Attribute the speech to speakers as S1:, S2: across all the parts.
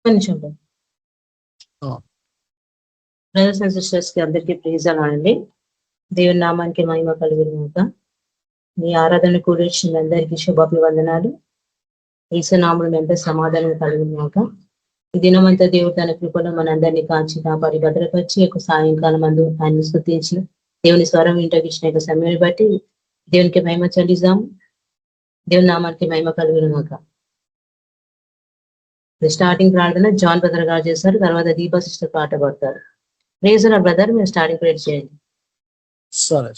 S1: కొంచెం brothers and sisters కి అందరికీ ప్రైజ్ అనండి. దేవుని నామానికి మహిమ కలుగునుగాక. మీ ఆరాధన కూర్చిన అందరికీ శుభాభివందనాలు. యేసునామములో ఎంత సమాధానం కలుగునుగాక. ఈ దినమంతా దేవుడు తన కృపలో మనందరినీ కాచి కాపాడి భద్రపరిచి ఒక సాయంకాలం అందు ఆయన స్తుతించి దేవుని స్వరం వింటకిచ్చిన యొక్క సమయాన్ని బట్టి దేవునికి మహిమ చెల్లిద్దాం. దేవుని నామానికి మహిమ కలుగునుగాక. స్టార్టింగ్ ప్రార్థన జాన్ బ్రదర్ గారు చేస్తారు, తర్వాత దీపా సిస్టర్ పాట పడతారు. ప్రేజర్ బ్రదర్, మీరు స్టార్టింగ్ ప్రేయర్ చేయండి.
S2: సరే,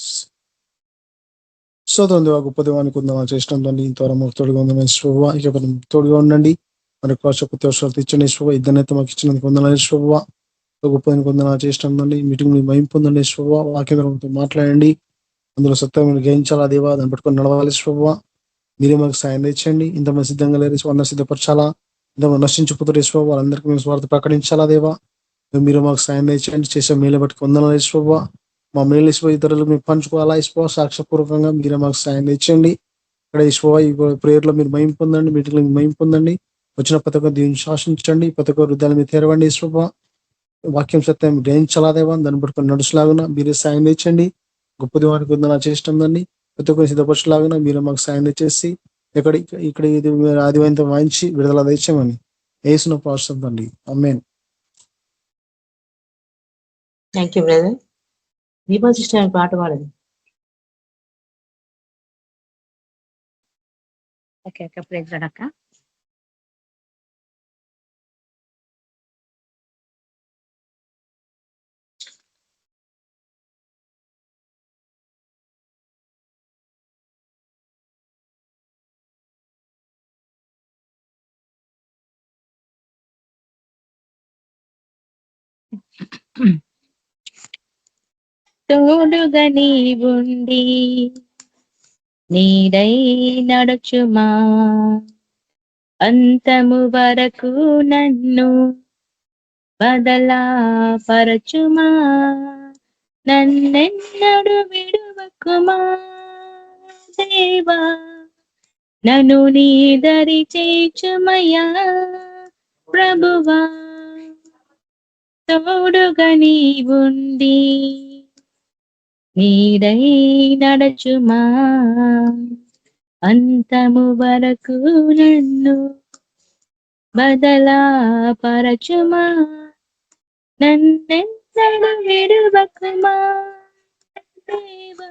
S2: స్తోత్రం దేవా, గొప్ప దేవానికి ఉందా చేసిన తండ్రి. ఇంతవరకు మాకు తోడుగా ఉందని శుభ ఇక తోడుగా ఉండండి. మరి ప్రతి అవసరాలు తెచ్చండి శుభ. ఇద్దరినైతే మాకు ఇచ్చినందుకు వందనాలు శుభ. గొప్ప వందనా చేసిన తండ్రి. మీటింగ్ మహిమ పొందండి శుభ. వాక్యంతో మాట్లాడండి, అందులో సత్యం గ్రహించాలా దేవా, దాన్ని పట్టుకొని నడవాలి శుభ. మీరే మాకు సాయం తెచ్చండి. ఇంతమంది సిద్ధంగా లేరు, వాళ్ళని సిద్ధపరచాలా. ఇంతమంది నశించిపోతారు శుభ, వాళ్ళందరికీ మేము స్వార్థ ప్రకటించాలా దేవా. మీరు మాకు సాయం తెచ్చండి. చేసే మేలు బట్టి వందనాలు శుభ. మా మేలు ఇసువ ఇతరులకు మేము పంచుకోవాలా ఇసువ. సాక్ష్యపూర్వకంగా మీరే మాకు సాయం తెచ్చండి. ఇక్కడ ఇసువ ఈ ప్రేయర్లో మీరు మహిమ పొందండి, మీటింగ్లో మహిమ పొందండి. వచ్చిన ప్రతి ఒక్క దీన్ని శాసించండి, ప్రతి ఒక్క హృదయాన్ని మీరు తెరవండి ఇసువ. వాక్యం సత్యం గ్రహించలాదేవా, దాన్ని పట్టుకొని నడుచులాగున మీరే సాయం తెచ్చండి. గొప్ప దేవానికి వందనా చేస్తుందండి. ప్రతి ఒక్కరిని సిద్ధపరచులాగున మీరే మాకు సాయం తెచ్చేసి ఇక్కడ ఇది ఆదివాయంతో వాయించి విడుదల తెచ్చామని యేసును ప్రార్థిస్తున్నామండి. ఆమేన్.
S1: Thank you brother. Deepa sister పాట పాడండి.
S3: ఓకే అక్క, ప్రేజ్ అక్క. తోడుగా నీవుండి నీడై నడుచుమా, అంతము వరకు నన్ను బదలాపరచుమా, నన్నెన్నడు విడువకుమా దేవా, నన్ను నీ దరి చేర్చుమయ్యా ప్రభువా. తోడుగా నీవుండి నీడై నడచుమా, అంతము వరకు నన్ను బదలాపరచుమా, నన్నెన్నడు విడువకుమా దేవా,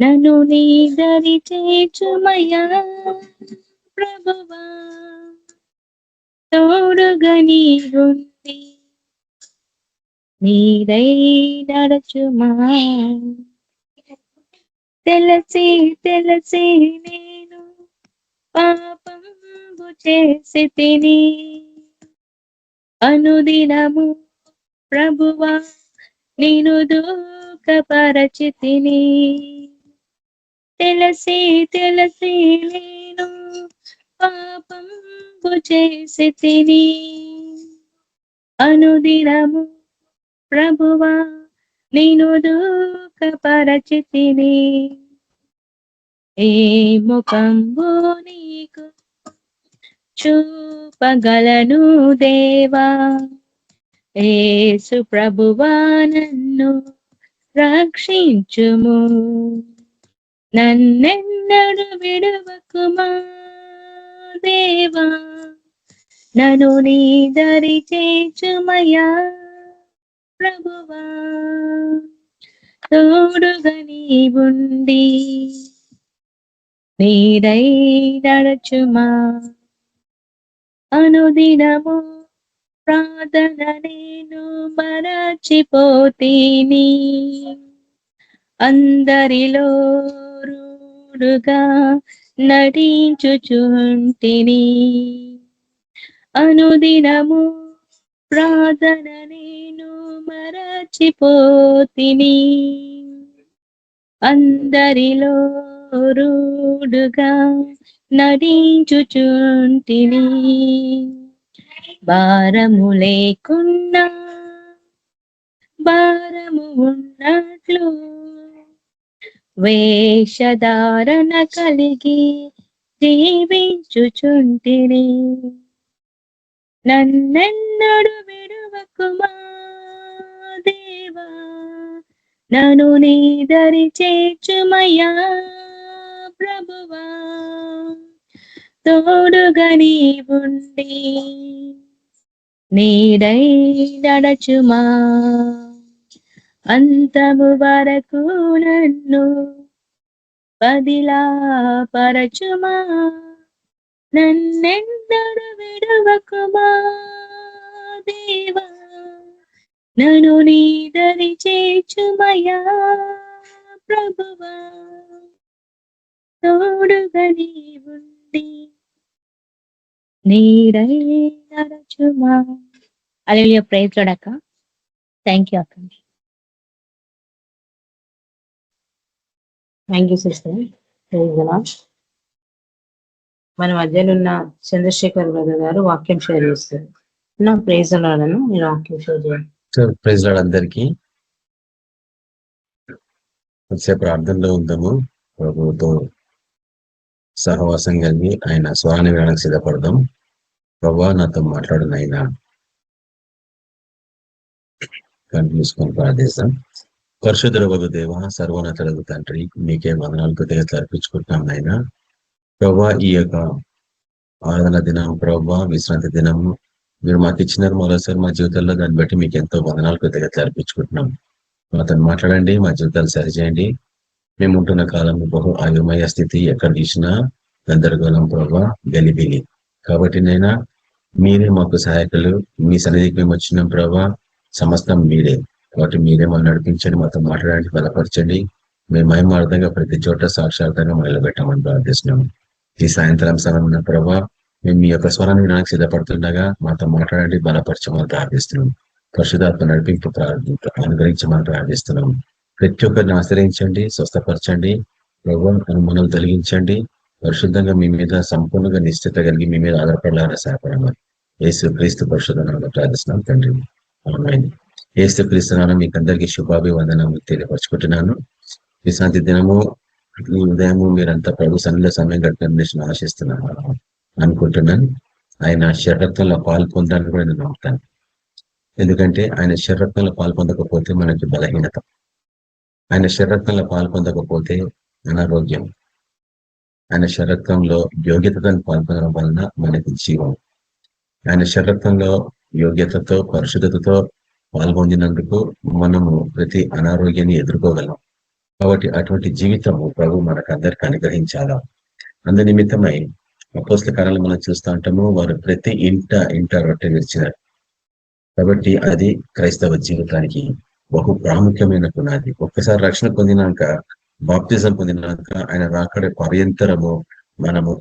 S3: నన్ను నీ దరి చేర్చుమయ్యా ప్రభువా. తోడుగా నీవుండి నీడై నడచుమా, తెలిసి నేను పాపంబు చేసి తిని, అనుదినము ప్రభువా నేను దుఃఖపరచి తిని. తెలిసి నేను పాపంబు చేసి తిని, అనుదినము ప్రభువా నేను దుఃఖపరచి తిని. ఏ ముఖంబు నీకు చూపగలను దేవా, యేసు ప్రభువా నన్ను రక్షించుము, నన్నెన్నడు విడువకుమా దేవా, నన్ను నీ దరి చేర్చుమయ్యా ప్రభువా. తోడుగా నీవుండి నీడై నడచుమా, అనుదినము ప్రార్థన నేను మరచిపోతీని, అందరిలో రూఢుగా నటించుచుంటిని, అనుదినము ప్రార్థన నేను మరచిపోతిని, అందరిలో రూఢుగా నటించుచుంటిని. భారము లేకున్నా భారము ఉన్నట్లు వేషధారణ కలిగి జీవించుచుంటిని, నన్నెన్నడు విడువకుమా దేవా, నన్ను నీ దరి చేర్చుమయ్యా ప్రభువా, తోడుగా నీవుండి నీడై నడచుమా, అంతము వరకు నన్ను పదిలా పరచుమా, నన్నెన్నడు విడువకుమా దేవా, నన్ను నీ దరి చేర్చుమయ్యా ప్రభువా, తోడుగా నీవుండి నీడై నడచుమా. హల్లెలూయా. ప్రైజ్ లార్డ్ అక్క. థ్యాంక్ యూ అక్క.
S1: Thank you sister. మన మధ్యలో ఉన్న చంద్రశేఖర్ బ్రదర్ గారు వాక్యం షేర్ చేస్తారు. నా ప్రైజ్ లార్డ్ను మీరు వాక్యం షేర్ చేయండి.
S4: ప్రైజ్ లార్డ్ అందరికీ. వచ్చే ప్రార్థనలో ఉందాము. ప్రభువుతో సహవాసం కలిగి ఆయన స్వరాన్ని వినడానికి సిద్ధపడదాం. ప్రభువా నాతో మాట్లాడిన ఆయన కనిపించుకొని ప్రార్థిస్తాం. పరిశుద్ధుడగు దేవ, సర్వోన్నతుడగు తండ్రి, మీకే వందనాలు కృతజ్ఞతలు అర్పించుకుంటున్నాం ఆయన. ప్రభువా ఈ యొక్క ఆరాధన దినం, ప్రభువా విశ్రాంతి దినము మీరు మాకు ఇచ్చినారు మరోసారి మా జీవితాల్లో. దాన్ని బట్టి మీకు ఎంతో వందనాలు కృతజ్ఞతలు అర్పించుకుంటున్నాం. మాతో మాట్లాడండి, మా జీవితాలు సరిచేయండి. మేము ఉంటున్న కాలం బహు అయోమయ స్థితి, ఎక్కడ చూసినా గందరగోళం ప్రభావ, గలిబిలి. కాబట్టి నైనా మీరే మాకు సహాయకులు. మీ సన్నిధికి మేము వచ్చినాం ప్రభావ, సమస్తం మీరే. కాబట్టి మీరే మనం నడిపించండి, మాతో మాట్లాడండి, బలపరచండి. మేము మహిమార్థంగా ప్రతి చోట సాక్షార్థంగా మొదలుపెట్టామని ప్రార్థిస్తున్నాము. ఈ సాయంత్రం సమయం ప్రభావ మేము మీ యొక్క స్వరాన్ని వినడానికి సిద్ధపడుతుండగా మాతో మాట్లాడండి, బలపరచమని ప్రార్థిస్తున్నాం. పరిశుధాత్మ నడిపింపు అనుగ్రహించమని ప్రార్థిస్తున్నాం. ప్రతి ఒక్కరిని ఆశ్రయించండి, స్వస్థపరచండి, ప్రభుత్వం అనుమానాలు తొలగించండి. పరిశుద్ధంగా మీ మీద సంపూర్ణంగా నిశ్చిత కలిగి మీ మీద ఆధారపడాలని సహాయపడమని యేసు క్రీస్తు పరిశుద్ధంగా ప్రార్థిస్తున్నాం తండ్రి. ఆమేన్. యేసు క్రీస్తు నామమున మీకు అందరికీ శుభాభివందనము తెలియపరుచుకుంటున్నాను. విశ్రాంతి దినము ఈ ఉదయము మీరంతా ప్రభు సన్నిధిలో సమయం గడిపిన ఆశిస్తున్నాను అనుకుంటున్నాను. ఆయన శరీరత్వంలో పాలు పొందాలని కూడా నేను నమ్ముతాను. ఎందుకంటే ఆయన శరీరత్వంలో పాలు పొందకపోతే మనకి బలహీనత, ఆయన శరీరత్వంలో పాలు పొందకపోతే అనారోగ్యం, ఆయన శరీరత్వంలో యోగ్యతతో పాల్పొనడం వలన మనకి జీవం. ఆయన శరీరత్వంలో యోగ్యతతో పరిశుద్ధతతో పాల్గొందినందుకు మనము ప్రతి అనారోగ్యాన్ని ఎదుర్కోగలం. కాబట్టి అటువంటి జీవితము ప్రభు మనకు అందరికి అనుగ్రహించాలా. అందు నిమిత్తమై అపోస్తల కార్యాలు మనం చూస్తూ ఉంటాము, వారు ప్రతి ఇంట రొట్టె విరిచినారు. కాబట్టి అది క్రైస్తవ జీవితానికి బహు ప్రాముఖ్యమైన పునాది. ఒక్కసారి రక్షణ పొందినాక, బాప్తిజం పొందినాక ఆయన రాకడే పర్యంతరము మనము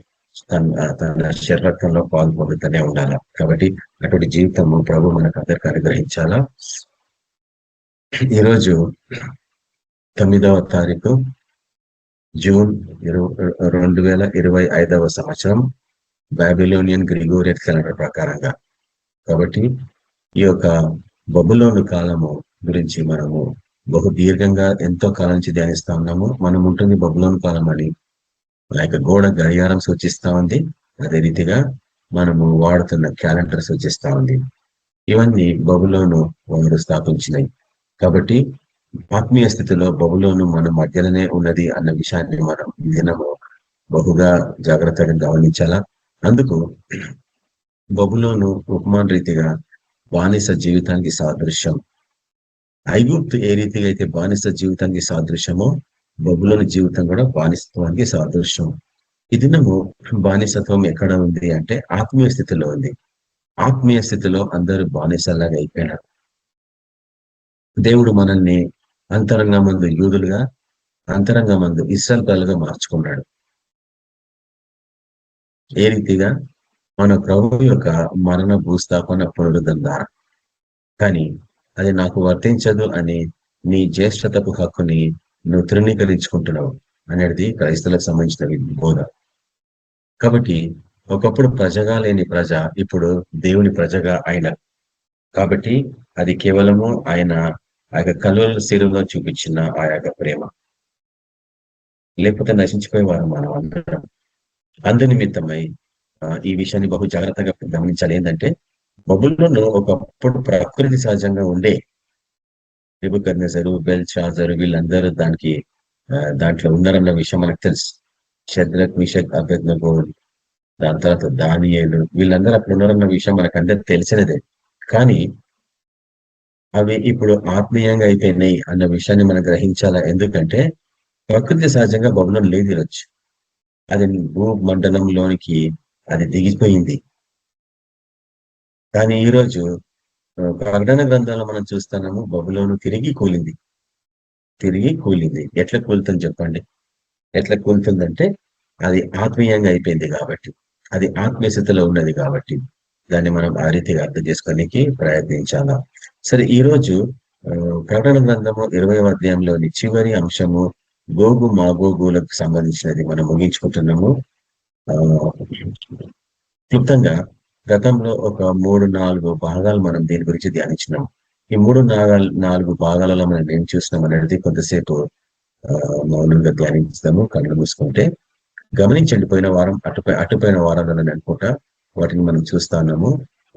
S4: తన శరీరంలో పాల్పొందుతూనే ఉండాలి. కాబట్టి అటువంటి జీవితము ప్రభు మనకు అందరికి అనుగ్రహించాలా. ఈరోజు 9వ తారీఖు జూన్ 2025 సంవత్సరం బాబిలోనియన్ గ్రిగోరియన్ క్యాలెండర్ ప్రకారంగా. కాబట్టి ఈ యొక్క బబులోను కాలము గురించి మనము బహు దీర్ఘంగా ఎంతో కాలం నుంచి ధ్యానిస్తా ఉన్నాము. మనం ఉంటుంది బబులోను కాలం అని ఆ యొక్క గోడ గడియారం సూచిస్తా ఉంది. అదే రీతిగా మనము వాడుతున్న క్యాలెండర్ సూచిస్తా ఉంది. ఇవన్నీ బబులోను వారు స్థాపించినాయి. కాబట్టి ఆత్మీయ స్థితిలో బబులోను మన మధ్యలోనే ఉన్నది అన్న విషయాన్ని మనం దినము బహుగా జాగ్రత్తగా గమనించాలా. అందుకు బబులోను ఉపమాన రీతిగా బానిస జీవితానికి సాదృశ్యం. ఐగుప్తు ఏ రీతిగా అయితే బానిస జీవితానికి సాదృశ్యమో బబులోని జీవితం కూడా బానిసత్వానికి సాదృశ్యం. ఈ దినము బానిసత్వం ఎక్కడ ఉంది అంటే ఆత్మీయ స్థితిలో ఉంది. ఆత్మీయ స్థితిలో అందరూ బానిసలాగా అయిపోయినారు. దేవుడు మనల్ని అంతరంగమందు యూదులుగా, అంతరంగమందు ఇశ్రాయేలుగా మార్చుకున్నాడు. ఏ రీతిగా? మన ప్రభు యొక్క మరణ భూస్థాపన పునరుద్ధరణ ద్వారా. కానీ అది నాకు వర్తించదు అని నీ జ్యేష్ఠతపు హక్కుని నువ్వు తృణీకరించుకుంటున్నావు అనేది క్రైస్తవులకు సంబంధించిన బోధ. కాబట్టి ఒకప్పుడు ప్రజగా లేని ప్రజ ఇప్పుడు దేవుని ప్రజగా అయిన. కాబట్టి అది కేవలము ఆయన ఆ యొక్క కలువల శిలువలో చూపించిన ఆ యొక్క ప్రేమ. లేకపోతే నశించిపోయేవారు మనం అందరం. అందు నిమిత్తమై ఈ విషయాన్ని బహు జాగ్రత్తగా గమనించాలి. ఏంటంటే బబులోను ఒకప్పుడు ప్రకృతి సహజంగా ఉండే నెబుకద్నెజరు, బెల్షాజరు వీళ్ళందరూ దాంట్లో ఉన్నారన్న విషయం మనకు తెలుసు. షద్రక్, మిషక్, అబేద్నెగో, దాని తర్వాత దానియేలు వీళ్ళందరూ అక్కడ ఉన్నారన్న విషయం మనకు అందరికి తెలిసినదే. కానీ అవి ఇప్పుడు ఆత్మీయంగా అయిపోయినాయి అన్న విషయాన్ని మనం గ్రహించాలా. ఎందుకంటే ప్రకృతి సహజంగా బబులోను లేదు ఈరోజు. అది భూమండలంలోనికి అది దిగిపోయింది. కానీ ఈరోజు ప్రకటన గ్రంథంలో మనం చూస్తున్నాము బబులోను తిరిగి కూలింది. ఎట్లా కూలుతుంది చెప్పండి? ఎట్లా కూలుతుందంటే అది ఆత్మీయంగా అయిపోయింది కాబట్టి, అది ఆత్మీయ స్థితిలో ఉన్నది కాబట్టి దాన్ని మనం ఆ రీతిగా అర్థం చేసుకోనికి ప్రయత్నించాలా. సరే, ఈ రోజు ప్రకటన గ్రంథము 20వ అధ్యాయంలోని చివరి అంశము గోగు మాగోగులకు సంబంధించినది మనం ముగించుకుంటున్నాము. క్లుప్తంగా గతంలో ఒక 3-4 భాగాలు మనం దీని గురించి ధ్యానించినాం. ఈ 3-4 భాగాలలో మనం ఏం చూసినాం అనేది కొంతసేపు మౌనంగా ధ్యానిస్తాము కళ్ళు మూసుకుంటే. గమనించండి, పోయిన వారం అటుపోయిన వారాలను అనుకుంటా వాటిని మనం చూస్తా ఉన్నాము.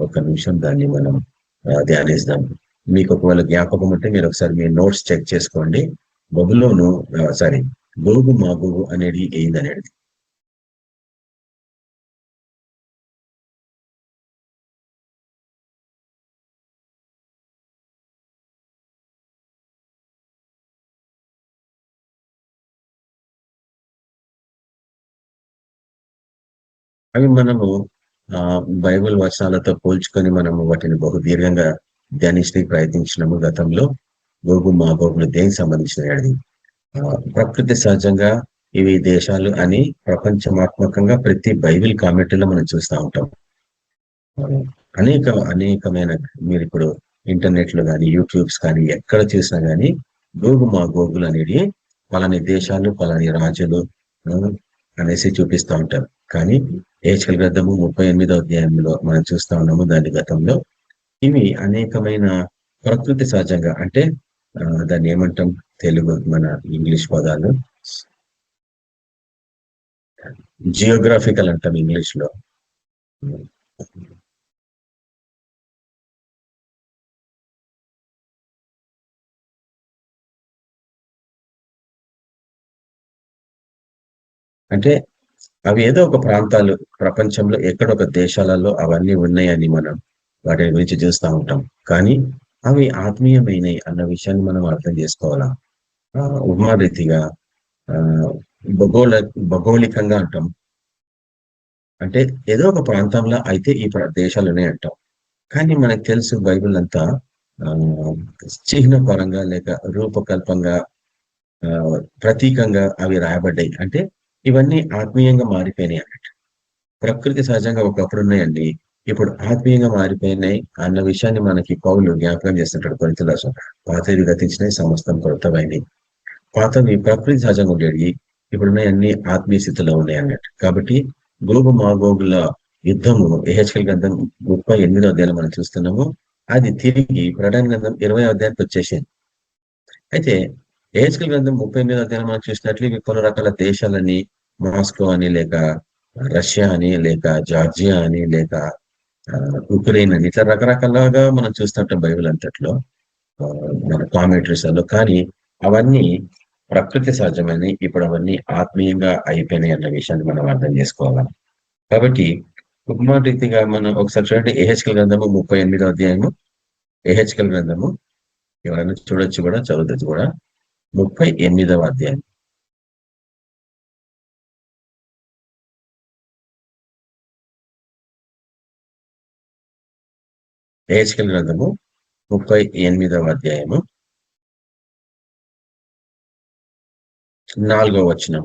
S4: ఒక నిమిషం దాన్ని మనం ధ్యానిస్తాం. మీకు ఒకవేళ జ్ఞాపకం ఉంటే మీరు ఒకసారి మీ నోట్స్ చెక్ చేసుకోండి. బబులోను గోగు మాగోగు అనేది ఏందనేది. అవి మనము బైబిల్ వచనాలతో పోల్చుకొని మనము వాటిని బహు దీర్ఘంగా ధ్యానించడానికి ప్రయత్నించినాము గతంలో. గోగు మాగోగులు దేనికి సంబంధించినది? ప్రకృతి సహజంగా ఇవి దేశాలు అని ప్రపంచమాత్మకంగా ప్రతి బైబిల్ కామెంట్లో మనం చూస్తూ ఉంటాం. అనేకమైన మీరు ఇప్పుడు ఇంటర్నెట్ లో కానీ యూట్యూబ్స్ కానీ ఎక్కడ చూసినా కానీ గోగు మాగోగులు అనేది పలాని దేశాలు, పలాని రాజులు అనేసి చూపిస్తూ ఉంటారు. కానీ హెచ్కెల్ గ్రంథము 38వ అధ్యాయంలో మనం చూస్తా ఉన్నాము దాని గతంలో. ఇవి అనేకమైన ప్రకృతి సహజంగా, అంటే దాన్ని ఏమంటాం తెలుగు మన ఇంగ్లీష్ పదాలు జియోగ్రాఫికల్ అంటాం ఇంగ్లీష్ లో. అంటే అవి ఏదో ఒక ప్రాంతాలు ప్రపంచంలో ఎక్కడొక దేశాలలో అవన్నీ ఉన్నాయని మనం వాటి గురించి చూస్తూ ఉంటాం. కానీ అవి ఆత్మీయమైనవి అన్న విషయాన్ని మనం అర్థం చేసుకోవాలా. ఉమారీతిగా భౌగోళికంగా అంటాం, అంటే ఏదో ఒక ప్రాంతంలో అయితే ఈ దేశాలు ఉన్నాయి అంటాం. కానీ మనకు తెలుసు బైబిల్ అంతా చిహ్న పరంగా లేక రూపకల్పంగా ప్రతీకంగా అవి రాయబడ్డాయి. అంటే ఇవన్నీ ఆత్మీయంగా మారిపోయినాయి అన్నట్టు. ప్రకృతి సహజంగా ఒకప్పుడు ఉన్నాయండి, ఇప్పుడు ఆత్మీయంగా మారిపోయినాయి అన్న విషయాన్ని మనకి పౌలు జ్ఞాపకం చేస్తుంటాడు. కొరింథీయుల రాసిన పాతవి గతించినాయి, సమస్తం కొత్తవైనవి. పాతవి ప్రకృతి సహజంగా ఉండేవి, ఇప్పుడున్నాయన్నీ ఆత్మీయ స్థితిలో ఉన్నాయి అన్నట్టు. కాబట్టి గోగు మాగోగుల యుద్ధము యెహెజ్కేలు గ్రంథం 38వ అధ్యాయంలో మనం చూస్తున్నాము. అది తిరిగి ప్రకటన గ్రంథం 20వ అధ్యాయానికి వచ్చేసింది. అయితే యెహెజ్కేలు గ్రంథం 38వ అధ్యాయం మనం చూసినట్లు ఇవి కొన్ని రకాల దేశాలని, మాస్కో అని, లేక రష్యా అని, లేక జార్జియా అని, లేక ఉక్రెయిన్ అని, ఇట్లా రకరకాలుగా మనం చూస్తుంటాం బైబిల్ అంతట్లో మన కామెంటరీస్ లో. కానీ అవన్నీ ప్రకృతి సహజమైన, ఇప్పుడు అవన్నీ ఆత్మీయంగా అయిపోయినాయి అన్న విషయాన్ని మనం అర్థం చేసుకోవాలి. కాబట్టి ఉపమాన రీతిగా మనం ఒకసారి చూడండి, యెహెజ్కేలు గ్రంథము 38వ అధ్యాయము. యెహెజ్కేలు గ్రంథము ఎవరైనా చూడొచ్చు కూడా, చదవచ్చు కూడా. 38వ అధ్యాయం. యెహెజ్కేలు గ్రంథము 38వ అధ్యాయము 4వ వచనం.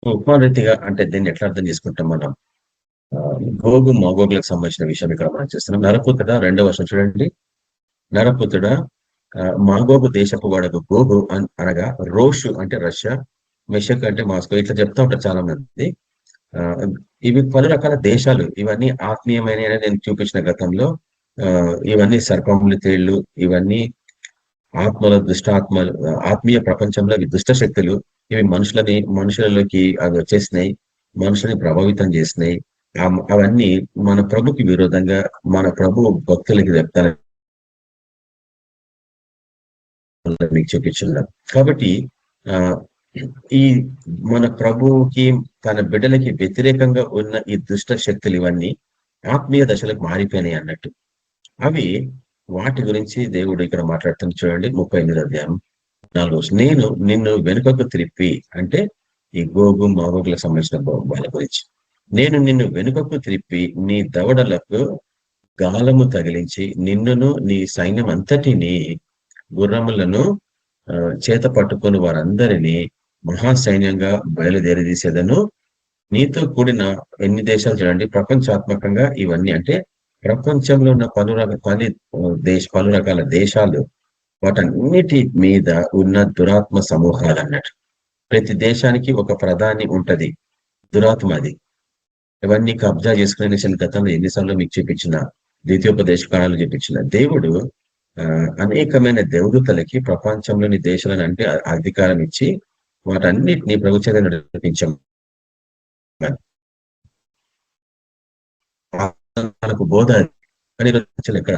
S4: ఉపమాన రీతిగా అంటే దీన్ని ఎట్లా అర్థం చేసుకుంటాం మనం? గోగు మాగోగులకు సంబంధించిన విషయం ఇక్కడ మనం చూస్తున్నాం. నరపుత్రుడా, 2వ వర్షం చూడండి. నరపుత్రుడా, మాగోగు దేశపు వాడకు. గోగు అనగా రోషు అంటే రష్యా, మెషక్ అంటే మాస్కో, ఇట్లా చెప్తా ఉంటారు చాలా మంది. ఇవి పలు రకాల దేశాలు, ఇవన్నీ ఆత్మీయమైన నేను చూపించిన గతంలో. ఇవన్నీ సర్పములు, తేళ్లు, ఇవన్నీ ఆత్మల దుష్టాత్మలు, ఆత్మీయ ప్రపంచంలో దుష్ట శక్తులు. ఇవి మనుషులలోకి అవి వచ్చేసినాయి, మనుషులని ప్రభావితం చేసినాయి. అవన్నీ మన ప్రభుకి విరోధంగా మన ప్రభు భక్తులకి చెప్తారు మీకు చూపించున్నాం. కాబట్టి ఆ ఈ మన ప్రభువుకి తన బిడ్డలకి వ్యతిరేకంగా ఉన్న ఈ దుష్ట శక్తులు ఇవన్నీ ఆత్మీయ దశలకు మారిపోయినాయి అన్నట్టు. అవి వాటి గురించి దేవుడు ఇక్కడ మాట్లాడుతుంది చూడండి. 38వ అధ్యాయం 4 నేను నిన్ను వెనుకకు త్రిప్పి, అంటే ఈ గోగు మాగోగులకు సంబంధించిన వాళ్ళ గురించి, నేను నిన్ను వెనుకకు త్రిప్పి నీ దవడలకు గాలము తగిలించి నిన్నును నీ సైన్యం అంతటిని గుర్రములను చేత పట్టుకొని వారందరినీ మహాసైన్యంగా బయలుదేరదీసేదను. నీతో కూడిన ఎన్ని దేశాలు చూడండి, ప్రపంచాత్మకంగా ఇవన్నీ అంటే ప్రపంచంలో ఉన్న పలు రకాల దేశాలు, వాటన్నిటి మీద ఉన్న దురాత్మ సమూహాలు అన్నట్టు. ప్రతి దేశానికి ఒక ప్రధాని ఉంటది, దురాత్మ. అది ఇవన్నీ కబ్జా చేసుకునే విషయాలు గతంలో ఎన్నిసార్లు మీకు చూపించిన, ద్వితీయోపదేశ కాలాలు చూపించిన దేవుడు అనేకమైన దేవదూతలకి ప్రపంచంలోని దేశాలను అంటే అధికారం ఇచ్చి వాటన్నిటిని ప్రభు చేత నడిపించాం. మనకు బోధ అని ఎక్కడ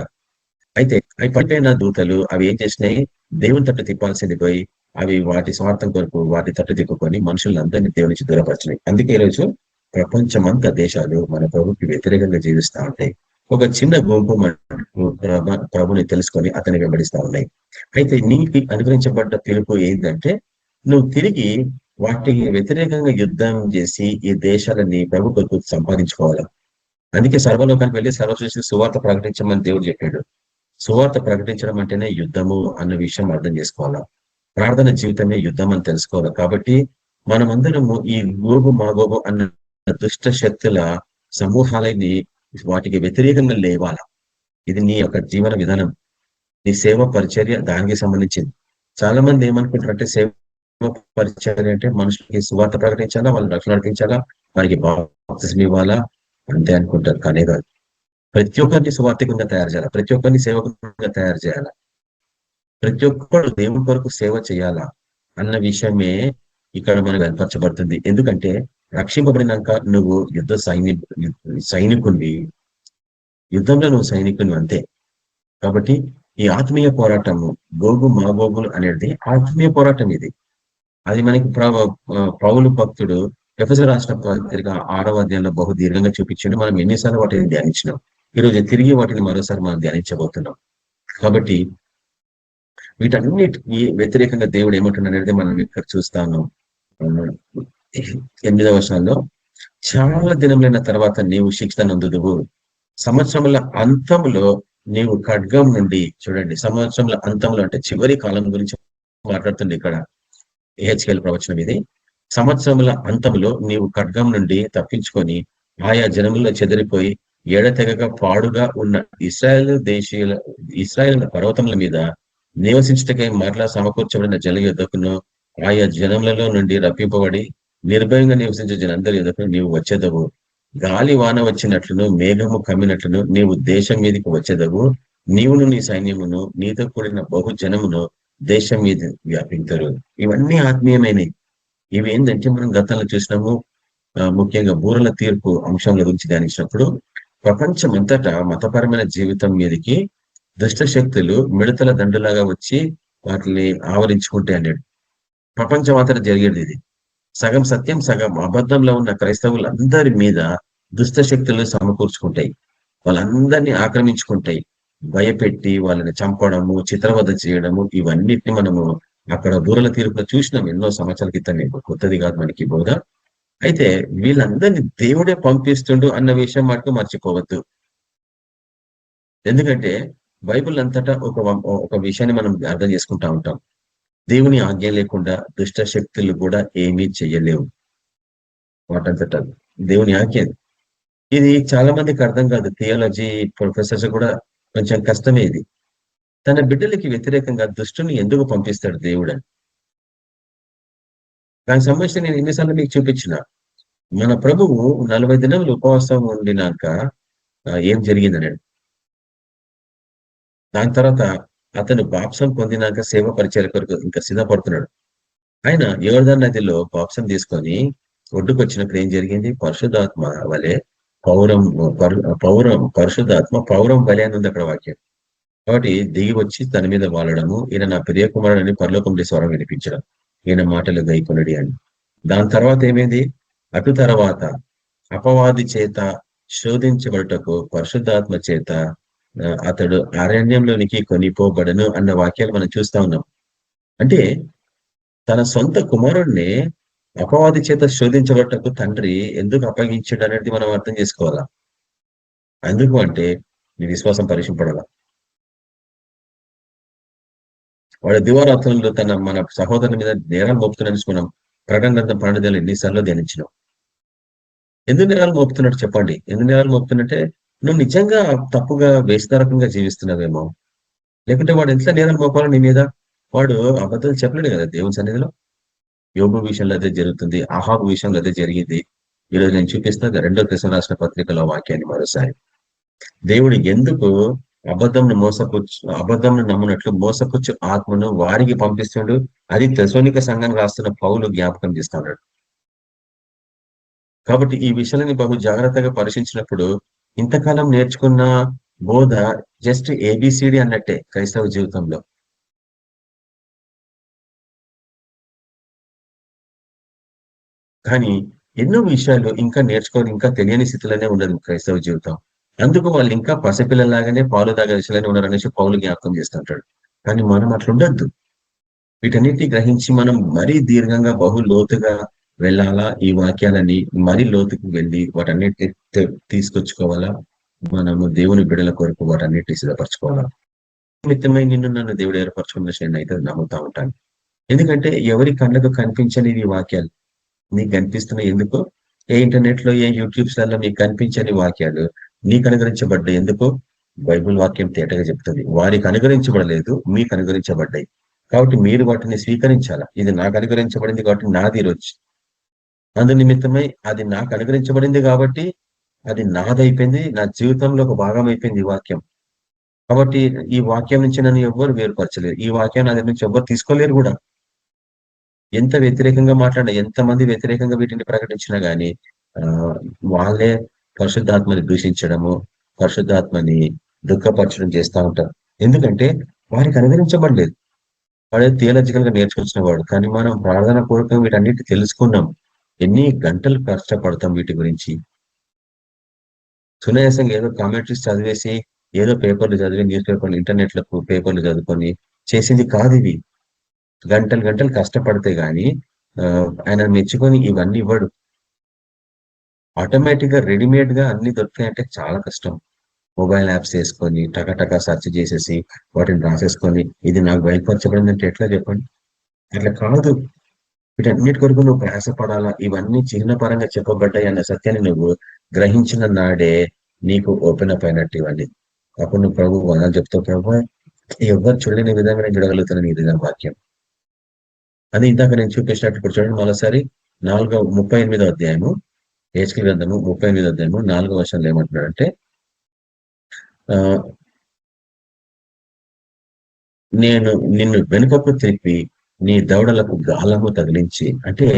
S4: అయితే అవి పడిపోయిన దూతలు అవి ఏం చేసినాయి, దేవుని తట్టు తిప్పాల్సింది పోయి అవి వాటి స్వార్థం కొరకు వాటి తట్టు తిప్పుకొని మనుషులందరినీ దేవుని నుంచి దూరపరిచినాయి. అందుకే ఈరోజు ప్రపంచమంతా దేశాలు మన ప్రభుకి వ్యతిరేకంగా జీవిస్తూ ఉంటాయి. ఒక చిన్న గుంపు ప్రభుని తెలుసుకొని అతన్ని వెంబడిస్తా ఉన్నాయి. అయితే నీకు అనుగ్రహించబడ్డ పిలుపు ఏంటంటే నువ్వు తిరిగి వాటికి వ్యతిరేకంగా యుద్ధం చేసి ఈ దేశాలని ప్రభు కొరకు సంపాదించుకోవాలి. అందుకే సర్వలోకానికి వెళ్ళి సర్వసృష్టికి సువార్త ప్రకటించమని దేవుడు చెప్పాడు. సువార్త ప్రకటించడం అంటేనే యుద్ధము అన్న విషయం అర్థం చేసుకోవాలా. ప్రార్థన జీవితమే యుద్ధం అని తెలుసుకోవాలి. కాబట్టి మనమందరము ఈ గోగు మాగోగు అన్న దుష్ట శక్తుల సమూహాలని వాటికి వ్యతిరేకంగా లేవాల. ఇది నీ యొక్క జీవన విధానం, నీ సేవ పరిచర్య దానికి సంబంధించింది. చాలా మంది ఏమనుకుంటారంటే సేవ పరిచర్య అంటే మనుషులకి సువార్త ప్రకటించాలా, వాళ్ళు రక్షణ నడిపించాలా, వారికి బాప్తిస్మం ఇవ్వాలా అంతే అనుకుంటారు. కానీ కాదు, ప్రతి ఒక్కరిని సువార్థికంగా తయారు చేయాలా, ప్రతి ఒక్కరిని సేవకంగా తయారు చేయాలా, ప్రతి ఒక్కరు దేవుని కొరకు సేవ చేయాలా అన్న విషయమే ఇక్కడ మనకు ఏర్పరచబడుతుంది. ఎందుకంటే రక్షింపబడినాక నువ్వు సైనికుడివి, యుద్ధంలో నువ్వు సైనికుని అంతే. కాబట్టి ఈ ఆత్మీయ పోరాటము గోగు మాగోగులు అనేది ఆత్మీయ పోరాటం. ఇది అది మనకి పౌలు భక్తుడు ఎఫెసీ రాష్ట్ర పత్రిక 6వ అధ్యాయంలో బహు దీర్ఘంగా చూపించండి. మనం ఎన్నిసార్లు వాటిని ధ్యానించినాం, ఈరోజు తిరిగి వాటిని మరోసారి మనం ధ్యానించబోతున్నాం. కాబట్టి వీటన్నిటికి వ్యతిరేకంగా దేవుడు ఏమంటున్నాడు అనేది మనం ఇక్కడ చూస్తాను. 8వ వచనంలో చాలా దినములైన తర్వాత నీవు శిక్ష నందుదువు, సంవత్సరముల అంతంలో నీవు ఖడ్గం నుండి, చూడండి సంవత్సరముల అంతంలో అంటే చివరి కాలం గురించి మాట్లాడుతుంది ఇక్కడ యెహెజ్కేలు ప్రవచనం ఇది. సంవత్సరముల అంతంలో నీవు ఖడ్గం నుండి తప్పించుకొని ఆయా జనముల్లో చెదిరిపోయి ఎడతెగక పాడుగా ఉన్న ఇశ్రాయేలు పర్వతముల మీద నివసించటకై మరలా సమకూర్చబడిన జల యుద్ధకును ఆయా జనములలో నుండి రప్పింపబడి నిర్భయంగా నివసించే జనందరి యుద్ధకు నీవు వచ్చేదవు. గాలి వాన వచ్చినట్లును మేఘము కమ్మినట్లును నీవు దేశం మీదకి వచ్చేదవు. నీవును నీ సైన్యమును నీతో కూడిన బహు జనమును దేశం మీద వ్యాపించరు. ఇవన్నీ ఆత్మీయమైనవి. ఇవి ఏంటంటే మనం గతంలో చూసినాము, ముఖ్యంగా బూరల తీర్పు అంశంల గురించి ధ్యానించినప్పుడు ప్రపంచం అంతటా మతపరమైన జీవితం మీదకి దుష్ట శక్తులు మిడతల దండులాగా వచ్చి వాటిని ఆవరించుకుంటే అన్నాడు. ప్రపంచం అంతటా జరిగేది ఇది. సగం సత్యం సగం అబద్ధంలో ఉన్న క్రైస్తవులందరి మీద దుష్ట శక్తులు సమకూర్చుకుంటాయి, వాళ్ళందరినీ ఆక్రమించుకుంటాయి, భయపెట్టి వాళ్ళని చంపడము, చిత్రవధ చేయడము, ఇవన్నిటిని మనము అక్కడ బూరల తీర్పులో చూసినాం ఎన్నో సంవత్సరాల క్రితం. కొత్తది కాదు మనకి బోధ. అయితే వీళ్ళందరినీ దేవుడే పంపిస్తుండు అన్న విషయం మటుకు మర్చిపోవద్దు. ఎందుకంటే బైబిల్ అంతటా ఒక విషయాన్ని మనం అర్థం చేసుకుంటా ఉంటాం. దేవుని ఆజ్ఞ లేకుండా దుష్ట శక్తులు కూడా ఏమీ చెయ్యలేవు. వాటంతటా దేవుని ఆజ్ఞ. ఇది చాలా మందికి అర్థం కాదు. థియాలజీ ప్రొఫెసర్స్ కూడా కొంచెం కష్టమే ఇది. తన బిడ్డలకి వ్యతిరేకంగా దుష్టుని ఎందుకు పంపిస్తాడు దేవుడు అని. దానికి సంబంధించి నేను ఎన్నిసార్లు మీకు చూపించిన, మన ప్రభువు 40 దినములు ఉపవాసం ఉండినాక ఏం జరిగిందన్నాడు. దాని తర్వాత అతను బాప్సం పొందినాక సేవ పరిచయ కొరకు ఇంకా సిద్ధపడుతున్నాడు. ఆయన యోర్దాను నదిలో బాప్సం తీసుకొని ఒడ్డుకు వచ్చినప్పుడు ఏం జరిగింది, పరిశుద్ధాత్మ వలె పౌరం పరిశుద్ధాత్మ పౌరం బలి అని ఉంది అక్కడ వాక్యం. కాబట్టి దిగి వచ్చి తన మీద వాలడము, ఈయన నా ప్రియ కుమారుడని పరలోకం నుండి స్వరం వినిపించడం, ఈయన మాటలు గైకొనడి అని. దాని తర్వాత ఏమైంది? అటు తర్వాత అపవాది చేత శోధించబడుటకు పరిశుద్ధాత్మ చేత అతడు అరణ్యంలోనికి కొనిపోబడను అన్న వాక్యాలు మనం చూస్తా ఉన్నాం. అంటే తన సొంత కుమారుడిని అపవాది చేత శోధించబట్టకు తండ్రి ఎందుకు అప్పగించాడు అనేది మనం అర్థం చేసుకోవాలా. ఎందుకు అంటే నీ విశ్వాసం పరీక్షింపడాల. వాడి దివారాత్రులు మన సహోదరుని మీద నేరాలు మోపుతున్నాను మనం ప్రకటన గ్రంథం 12 ఎన్నిసార్లు ధ్యానించినాం. ఎందుకు నేరాలు మోపుతున్నట్టు చెప్పండి. ఎందుకు నేరాలు మోపుతున్నట్టే నువ్వు నిజంగా తప్పుగా వేషధారకంగా జీవిస్తున్నావేమో, లేకుంటే వాడు ఎంత నేరాలు మోపాలో నీ మీద. వాడు అబద్ధాలు చెప్పలేడు కదా దేవుని సన్నిధిలో. యోగు విషయంలో అదే జరుగుతుంది, అహాబు విషయంలో అదే జరిగింది. ఈరోజు నేను చూపిస్తా 2వ దశ రాష్ట్ర పత్రికలో వాక్యాన్ని మరోసారి. దేవుడు ఎందుకు అబద్ధంను నమ్మునట్లు మోసపుచ్చు ఆత్మను వారికి పంపిస్తుండు, అది తెసలోనిక సంఘానికి రాస్తున్న పౌలు జ్ఞాపకం చేస్తున్నాడు. కాబట్టి ఈ విషయాలని బహు జాగ్రత్తగా పరిశీలించినప్పుడు ఇంతకాలం నేర్చుకున్న బోధ జస్ట్ ఏబిసిడి అన్నట్టే క్రైస్తవ జీవితంలో. కానీ ఎన్నో విషయాలు ఇంకా నేర్చుకొని ఇంకా తెలియని స్థితిలోనే ఉండదు క్రైస్తవ జీవితం. అందుకు వాళ్ళు ఇంకా పసిపిల్లలాగానే పాలు తాగే విషయాలనే ఉన్నారు అనేసి పౌలు జ్ఞాపకం చేస్తుంటాడు. కానీ మనం అట్లా ఉండద్దు. వీటన్నిటిని గ్రహించి మనం మరీ దీర్ఘంగా బహు లోతుగా వెళ్ళాలా, ఈ వాక్యాలని మరీ లోతుకు వెళ్ళి వాటన్నిటిని తీసుకొచ్చుకోవాలా. మనము దేవుని బిడల కొరకు వాటన్నిటిని సిద్ధపరచుకోవాలా. నిమిత్తమై నన్ను దేవుడు ఏర్పరచుకున్న నేను అయితే నమ్ముతా ఉంటాను. ఎందుకంటే ఎవరి కళ్ళకు కనిపించని ఈ వాక్యాలు నీకు కనిపిస్తున్నాయి. ఎందుకు? ఏ ఇంటర్నెట్ లో ఏ యూట్యూబ్స్లలో మీకు కనిపించని వాక్యాలు నీకు అనుగ్రహించబడ్డాయి. ఎందుకు? బైబుల్ వాక్యం తేటగా చెప్తుంది. వారికి అనుగ్రహించబడలేదు, మీకు అనుగ్రహించబడ్డాయి. కాబట్టి మీరు వాటిని స్వీకరించాలా. ఇది నాకు అనుగ్రహించబడింది కాబట్టి నాది రోజు. అందు నిమిత్తమై అది నాకు అనుగ్రహించబడింది కాబట్టి అది నాదైపోయింది, నా జీవితంలో ఒక భాగం అయిపోయింది ఈ వాక్యం. కాబట్టి ఈ వాక్యం నుంచి నన్ను ఎవ్వరు వేరుపరచలేరు. ఈ వాక్యం నా దగ్గర నుంచి ఎవ్వరు తీసుకోలేరు కూడా. ఎంత వ్యతిరేకంగా మాట్లాడినా, ఎంతమంది వ్యతిరేకంగా వీటిని ప్రకటించినా గానీ వాళ్ళే పరిశుద్ధాత్మని దూషించడము, పరిశుద్ధాత్మని దుఃఖపరచడం చేస్తూ ఉంటారు. ఎందుకంటే వారికి అనుగ్రహించబడలేదు. వాడే థియాలజికల్ గా నేర్చుకొచ్చిన వాడు. కానీ మనం ప్రార్థన పూర్వకంగా వీటన్నిటి తెలుసుకున్నాం. ఎన్ని గంటలు కష్టపడతాం వీటి గురించి. సునాయాసంగా ఏదో కామెంటరీస్ చదివేసి, ఏదో పేపర్లు చదివి, న్యూస్ పేపర్లు, ఇంటర్నెట్ పేపర్లు చదువుకొని చేసింది కాదు ఇవి. గంటలు గంటలు కష్టపడితే గాని ఆయన మెచ్చుకొని ఇవన్నీ ఇవ్వడు. ఆటోమేటిక్ గా రెడీమేడ్ గా అన్ని దొరుకుతాయంటే చాలా కష్టం. మొబైల్ యాప్స్ వేసుకొని టకటకా సెర్చ్ చేసేసి వాటిని రాసేసుకొని ఇది నాకు బయలుపరచబడిందంటే ఎట్లా చెప్పండి? అట్లా కాదు. వీటన్నిటి కొరకు నువ్వు ప్రయాసపడాలా. ఇవన్నీ చిహ్న పరంగా చెప్పబడ్డాయి అన్న సత్యాన్ని నువ్వు గ్రహించిన నాడే నీకు ఓపెన్ అప్ అయినట్టు ఇవన్నీ. అప్పుడు నువ్వు ప్రభు వదనాలు చెప్తావు. ప్రభు ఎవరు చూడలేని విధంగా నేను చూడగలుగుతాను నీ విధంగా వాక్యం. అది ఇందాక నేను చూపించినట్టు ఇప్పుడు చూడండి మరోసారి 38వ అధ్యాయము, హెచ్కేల్ గ్రంథము 38వ అధ్యాయము 4వ వచనంలో ఏమంటున్నాడంటే నేను నిన్ను వెనుకకు తిప్పి నీ దవడలకు గాలము తగిలించి. అంటే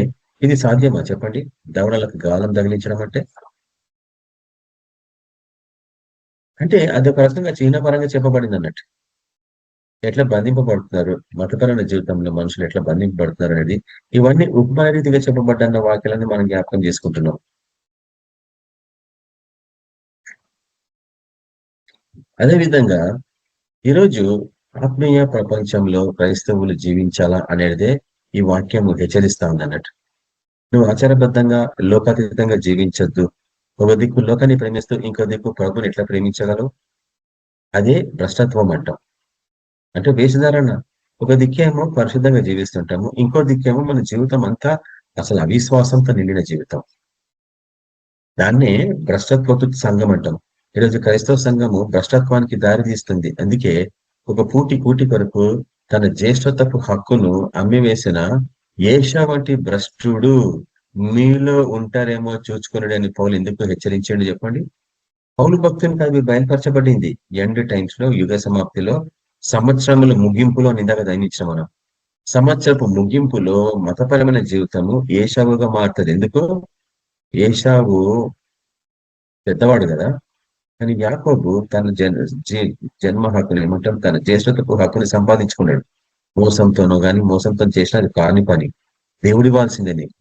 S4: ఇది సాధ్యమా చెప్పండి? దవడలకు గాలం తగిలించడం అంటే అదొక రకంగా చిహ్నపరంగా చెప్పబడింది అన్నట్టు. ఎట్లా బంధింపబడుతున్నారు, మతపరమైన జీవితంలో మనుషులు ఎట్లా బంధింపబడుతున్నారు అనేది ఇవన్నీ ఉపమారీతిగా చెప్పబడ్డన్న వాక్యాలని మనం జ్ఞాపకం చేసుకుంటున్నాం. అదేవిధంగా ఈరోజు ఆత్మీయ ప్రపంచంలో క్రైస్తవులు జీవించాలా అనేదే ఈ వాక్యము హెచ్చరిస్తా ఉంది అన్నట్టు. నువ్వు ఆచారబద్ధంగా లోకాతీతంగా జీవించొద్దు. ఒక దిక్కు లోకాన్ని ప్రేమిస్తూ ఇంకో దిక్కు ప్రభుని ఎట్లా ప్రేమించగలవు? అదే భ్రష్టత్వం అంటాం. అంటే వేషధారణ. ఒక దిక్కేమో పరిశుద్ధంగా జీవిస్తుంటాము, ఇంకో దిక్కేమో మన జీవితం అంతా అసలు అవిశ్వాసంతో నిండిన జీవితం. దాన్నే భ్రష్టత్వపు సంఘం అంటాం. ఈరోజు క్రైస్తవ సంఘము భ్రష్టత్వానికి దారి తీస్తుంది. అందుకే ఒక కూటి కొరకు తన జ్యేష్ఠత్వపు హక్కును అమ్మివేసిన ఏషా వంటి భ్రష్టుడు మీలో ఉంటారేమో చూచుకున్నాడు అని పౌలు ఎందుకు హెచ్చరించండి చెప్పండి? పౌలు భక్తునికి అది బయలుపరచబడింది ఎండ్ టైమ్స్ లో, యుగ సమాప్తిలో, సంవత్సరముల ముగింపులో. నిందాక దయనిచ్చిన మనం సంవత్సరపు ముగింపులో మతపరమైన జీవితము ఏషావుగా మారుతుంది. ఎందుకు? ఏషావు పెద్దవాడు కదా. కానీ యాకోబు తన జన్మ హక్కుని ఏమంటాం, తన జ్యేష్ఠతకు హక్కుని సంపాదించుకున్నాడు. మోసంతోనో కానీ మోసంతో చేసిన అది కాని పని. దేవుడి ఇవ్వాల్సిందే నీకు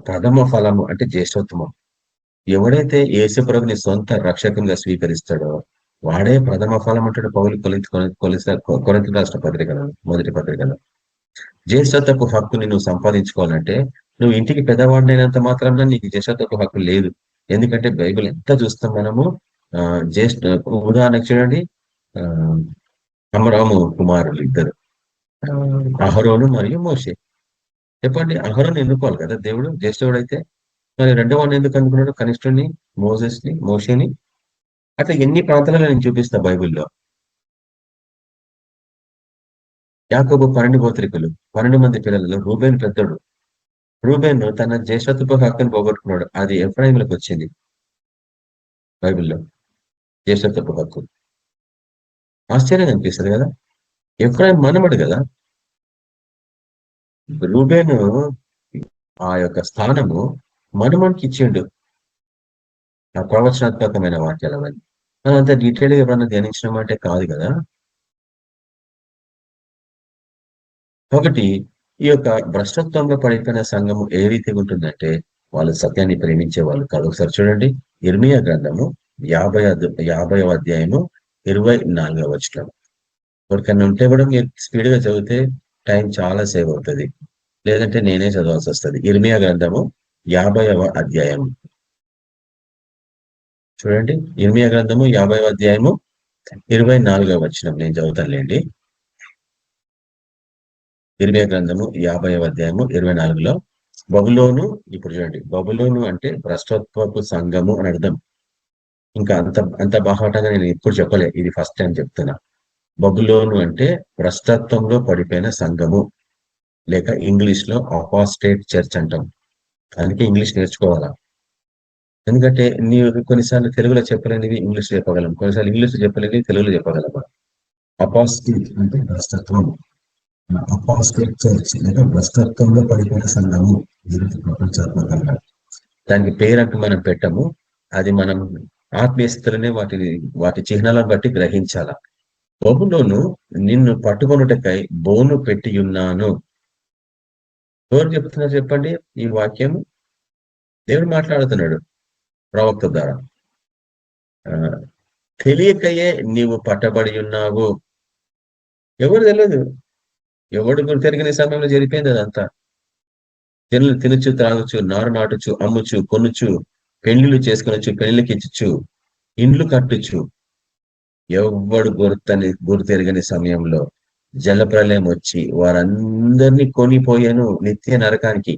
S4: ప్రథమ ఫలము అంటే జ్యేష్ఠోత్తమం. ఎవడైతే యేసుప్రభుని సొంత రక్షకునిగా స్వీకరిస్తాడో వాడే ప్రథమ ఫలం అంటాడు పౌలు కొరింథీ రాష్ట్ర పత్రికలో, మొదటి పత్రికలో. జ్యేష్ఠత్వపు హక్కుని నువ్వు సంపాదించుకోవాలంటే నువ్వు ఇంటికి పెద్దవాడినైనంత మాత్రం నీకు జ్యేష్ఠత్వపు హక్కు లేదు. ఎందుకంటే బైబిల్ ఎంత చూస్తాం మనము. జ్యేష్ఠ ఉదాహరణకు చూడండి, అమరాము కుమారులు ఇద్దరు, అహరోను మరియు మోషే. చెప్పండి, అహరోను ఎన్నుకోవాలి కదా దేవుడు జ్యేష్ఠుడు అయితే. మరి రెండో వాడిని ఎందుకు అనుకున్నాడు? కనిష్ఠుని, మోషేని. అట్లా ఎన్ని ప్రాంతాలలో నేను చూపిస్తా బైబిల్లో. యాకోబు 12 గోత్రికులు, 12 మంది పిల్లలలో రూబేన్ పెద్దడు. రూబేన్ తన జ్యేష్ఠత్వపు హక్కుని పోగొట్టుకున్నాడు. అది ఎఫ్రాయిములకు వచ్చింది బైబిల్లో, జ్యేష్ఠత్వపు హక్కు. ఆశ్చర్యం అనిపిస్తుంది కదా. ఎఫ్రాయిం మనమడు కదా. రూబేను ఆ యొక్క స్థానము మనమడికి ఇచ్చిండు. ఆ ప్రవచనాత్మకమైన వాక్యాలు అవన్నీ మనం అంత డీటెయిల్ గా ఎవరన్నా ధ్యానించడం కాదు కదా. కాబట్టి ఈ యొక్క భ్రష్టత్వంలో పడిపోయిన సంఘము ఏ రీతిగా ఉంటుందంటే వాళ్ళు సత్యాన్ని ప్రేమించే వాళ్ళు కాదు. ఒకసారి చూడండి, ఇర్మియా గ్రంథము 50వ అధ్యాయము 24వ వచనం. ఎవరికన్నా ఉంటే కూడా మీరు స్పీడ్ గా చదివితే టైం చాలా సేవ్ అవుతుంది, లేదంటే నేనే చదవాల్సి వస్తుంది. ఇర్మియా గ్రంథము 50వ అధ్యాయం చూడండి. ఇర్మియా గ్రంథము 50వ అధ్యాయము 24వ వచనం నేను చదువుతానులేండి. ఇర్మియా గ్రంథము 50వ అధ్యాయము 24లో బబులోను. ఇప్పుడు చూడండి, బబులోను అంటే భ్రష్టత్వపు సంఘము అని అర్థం. ఇంకా అంత బాహాటంగా నేను ఎప్పుడు చెప్పలే, ఇది ఫస్ట్ టైం చెప్తున్నా. బబులోను అంటే భ్రష్టత్వంలో పడిపోయిన సంఘము, లేక ఇంగ్లీష్ లో అపాస్టేట్ చర్చ్ అంటాం. అందుకే ఇంగ్లీష్ నేర్చుకోవాలా. ఎందుకంటే నీవు కొన్నిసార్లు తెలుగులో చెప్పలేనివి ఇంగ్లీష్ చెప్పగలం, కొన్నిసార్లు ఇంగ్లీష్ చెప్పలేనివి తెలుగులో చెప్పగలం. అపాస్టేట్ అంటే భ్రష్టత్వం, అపాస్టేట్ చర్చ్ లేదా భ్రష్టత్వంలో పడిపోయిన సంఘము ప్రపంచాత్మకంగా. దానికి పేరంటూ మనం పెట్టము, అది మనం ఆత్మీయస్థులనే వాటి చిహ్నాలను బట్టి గ్రహించాల. బబులోను నిన్ను పట్టుకొనుటకై బోను పెట్టి ఉన్నాను. ఎవరు చెప్తున్నారు చెప్పండి ఈ వాక్యము? దేవుడు మాట్లాడుతున్నాడు ప్రవక్త ద్వారా. తెలియకయే నీవు పట్టబడి ఉన్నావు. ఎవరు తెలియదు, ఎవడు తిరిగిన సమయంలో జరిపోయింది అదంతా. జనులు తినచ్చు, త్రాగొచ్చు, నారు నాటుచు, అమ్ముచు, కొనుచు, పెళ్లిళ్ళు చేసుకొనొచ్చు, పెళ్లికి ఇచ్చు, ఇండ్లు కట్టుచు. ఎవడు గుర్తెరగని సమయంలో జలప్రలయం వచ్చి వారందరినీ కొనిపోయాను నిత్య నరకానికి.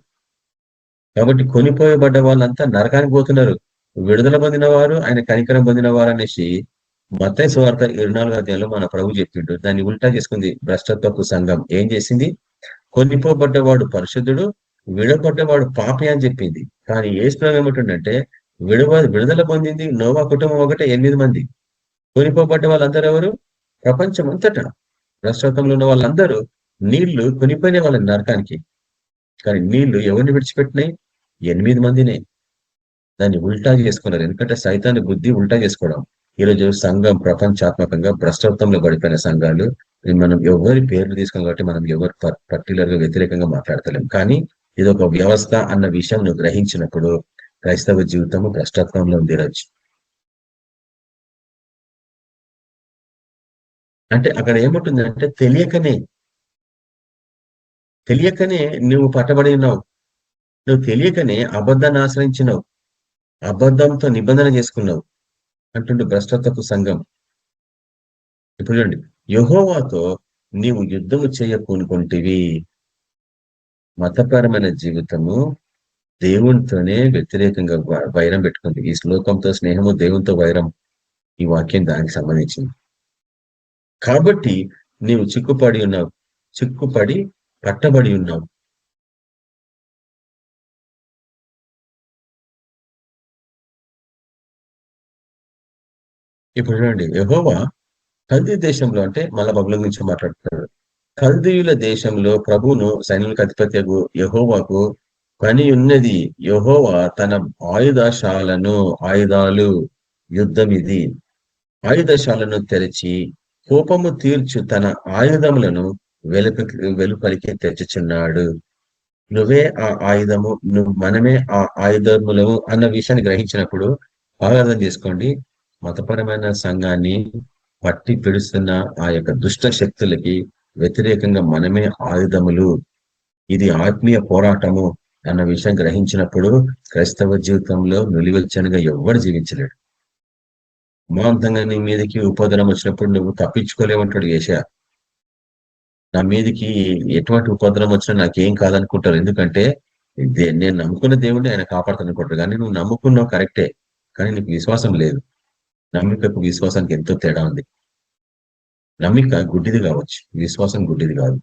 S4: కాబట్టి కొనిపోయబడ్డ వాళ్ళంతా నరకానికి పోతున్నారు. విడుదల పొందిన వారు, ఆయన కనికరం పొందిన వారు అనేసి మత్తయి సువార్త 24వ అధ్యాయంలో మన ప్రభు చెప్పిండు. దాన్ని ఉల్టా చేసుకుంది భ్రష్టత్వపు సంఘం. ఏం చేసింది? కొనిపోబడ్డవాడు పరిశుద్ధుడు, విడబడ్డవాడు పాపి అని చెప్పింది. కానీ యేసు ప్రభు ఏమంటుండంటే విడుదల పొందింది నోవా కుటుంబం ఒకటే 8 మంది. కొనిపోబడ్డ వాళ్ళందరూ ఎవరు? ప్రపంచం అంతటా భ్రష్టత్వంలో ఉన్న వాళ్ళందరూ నీళ్లు కొనిపోయిన వాళ్ళని నరకానికి. కానీ నీళ్లు ఎవరిని విడిచిపెట్టినాయి? 8 మందినే. దాన్ని ఉల్టా చేసుకున్నారు. ఎందుకంటే సైతాన్ని బుద్ధి ఉల్టా చేసుకోవడం. ఈరోజు సంఘం ప్రపంచాత్మకంగా భ్రష్టత్వంలో పడిపోయిన సంఘాలు. మనం ఎవరి పేర్లు తీసుకున్నాం కాబట్టి మనం ఎవరు పర్టికులర్ గా వ్యతిరేకంగా మాట్లాడతలేం. కానీ ఇది ఒక వ్యవస్థ అన్న విషయం నువ్వు గ్రహించినప్పుడు క్రైస్తవ జీవితము భ్రష్టత్వంలో ఉందిరచ్చు. అంటే అక్కడ ఏముంటుందంటే తెలియకనే నువ్వు పట్టబడి ఉన్నావు. నువ్వు తెలియకనే అబద్ధాన్ని ఆశ్రయించినావు, అబద్ధంతో నిబంధన చేసుకున్నావు అంటుండే భ్రష్టత్వపు సంఘం. ఇప్పుడు చూడండి, యెహోవాతో నీవు యుద్ధము చేయకూనుకుంటివి. మతపరమైన జీవితము దేవునితోనే వ్యతిరేకంగా వైరం పెట్టుకుంది. ఈ శ్లోకంతో స్నేహము, దేవునితో వైరం. ఈ వాక్యం దానికి సంబంధించింది. కాబట్టి నీవు చిక్కుపడి పట్టబడి ఉన్నావు. ఇప్పుడు చూడండి, యెహోవా కల్దీ దేశంలో, అంటే మళ్ళా బబులోను గురించి మాట్లాడుతున్నాడు. కల్దీయుల దేశంలో ప్రభువును సైన్యులకు అధిపత్యకు యెహోవాకు పని ఉన్నది. యెహోవా తన ఆయుధాలు యుద్ధం ఇది, ఆయుధశాలను తెరిచి కోపము తీర్చు తన ఆయుధములను వెలుపలికి తెచ్చుచున్నాడు. నువ్వే ఆ ఆయుధము, మనమే ఆ ఆయుధములము అన్న విషయాన్ని గ్రహించినప్పుడు బాగా అర్థం చేసుకోండి. మతపరమైన సంఘాన్ని పట్టి పిడుస్తున్న ఆ యొక్క దుష్ట శక్తులకి వ్యతిరేకంగా మనమే ఆయుధములు. ఇది ఆత్మీయ పోరాటము అన్న విషయం గ్రహించినప్పుడు క్రైస్తవ జీవితంలో నిలువెచ్చనిగా ఎవ్వడు జీవించలేడు. అమాంతంగా నీ మీదకి ఉపద్రవం వచ్చినప్పుడు నువ్వు తప్పించుకోలేమంటాడు యేషయా. నా మీదకి ఎటువంటి ఉపద్రవం వచ్చినా నాకేం కాదనుకుంటారు. ఎందుకంటే నేను నమ్ముకున్న దేవుడిని ఆయన కాపాడుతాను అనుకుంటారు. కానీ నువ్వు నమ్ముకున్నావు కరెక్టే, కానీ నీకు విశ్వాసం లేదు. నమ్మికకు విశ్వాసానికి ఎంతో తేడా ఉంది. నమ్మిక గుడ్డిది కావచ్చు, విశ్వాసం గుడ్డిది కాదు.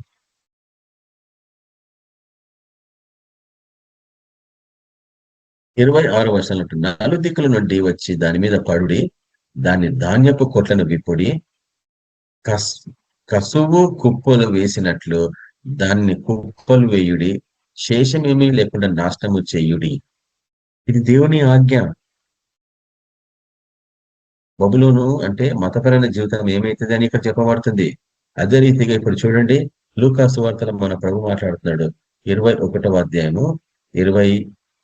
S4: ఇరవై 26వ వచనంలో ఉంటుంది, నలుదిక్కుల నుండి వచ్చి దాని మీద పడుడి, దాని ధాన్యపు కొట్లను విప్పుడి, కసువు కుప్పలు వేసినట్లు దాన్ని కుప్పలు వేయుడి, శేషమేమీ లేకుండా నాశనము చేయుడి. ఇది దేవుని ఆజ్ఞ. బబులోను అంటే మతపరమైన జీవితం ఏమైతుంది అని ఇక్కడ చెప్పబడుతుంది. అదే రీతిగా ఇప్పుడు చూడండి, లూకా సువార్తలో మన ప్రభు మాట్లాడుతున్నాడు. 21వ అధ్యాయము 20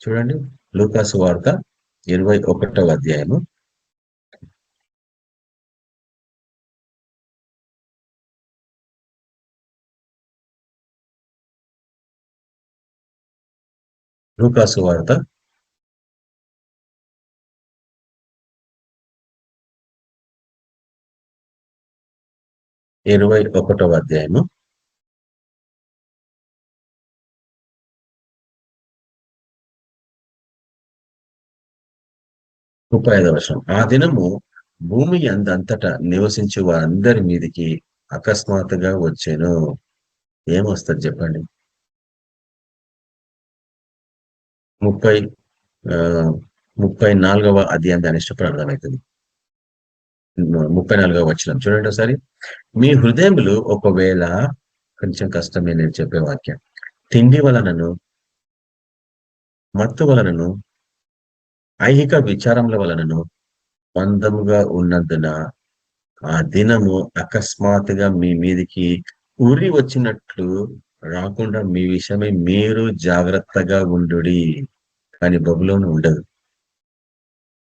S4: చూడండి, లూకా సువార్త 21వ అధ్యాయము 21వ అధ్యాయము 35వ వచనం. ఆ దినము భూమి అంతటా నివసించే వారందరి మీదికి అకస్మాత్తుగా వచ్చెను. ఏమొస్తుంది చెప్పండి? 34వ అధ్యాయం దాని ఇష్టపడి అర్థమవుతుంది. 34వ వచనం చూడండి ఒకసారి. మీ హృదయములు ఒకవేళ, కొంచెం కష్టమే నేను చెప్పే వాక్యం, తిండి వలనను మత్తు వలనను ఐహిక విచారముల వలనను మందముగా ఉన్నందున ఆ దినము అకస్మాత్తుగా మీ మీదికి ఉరి వచ్చినట్లు రాకుండా మీ విషయమై మీరు జాగ్రత్తగా ఉండుడి. కానీ బబులోను ఉండదు.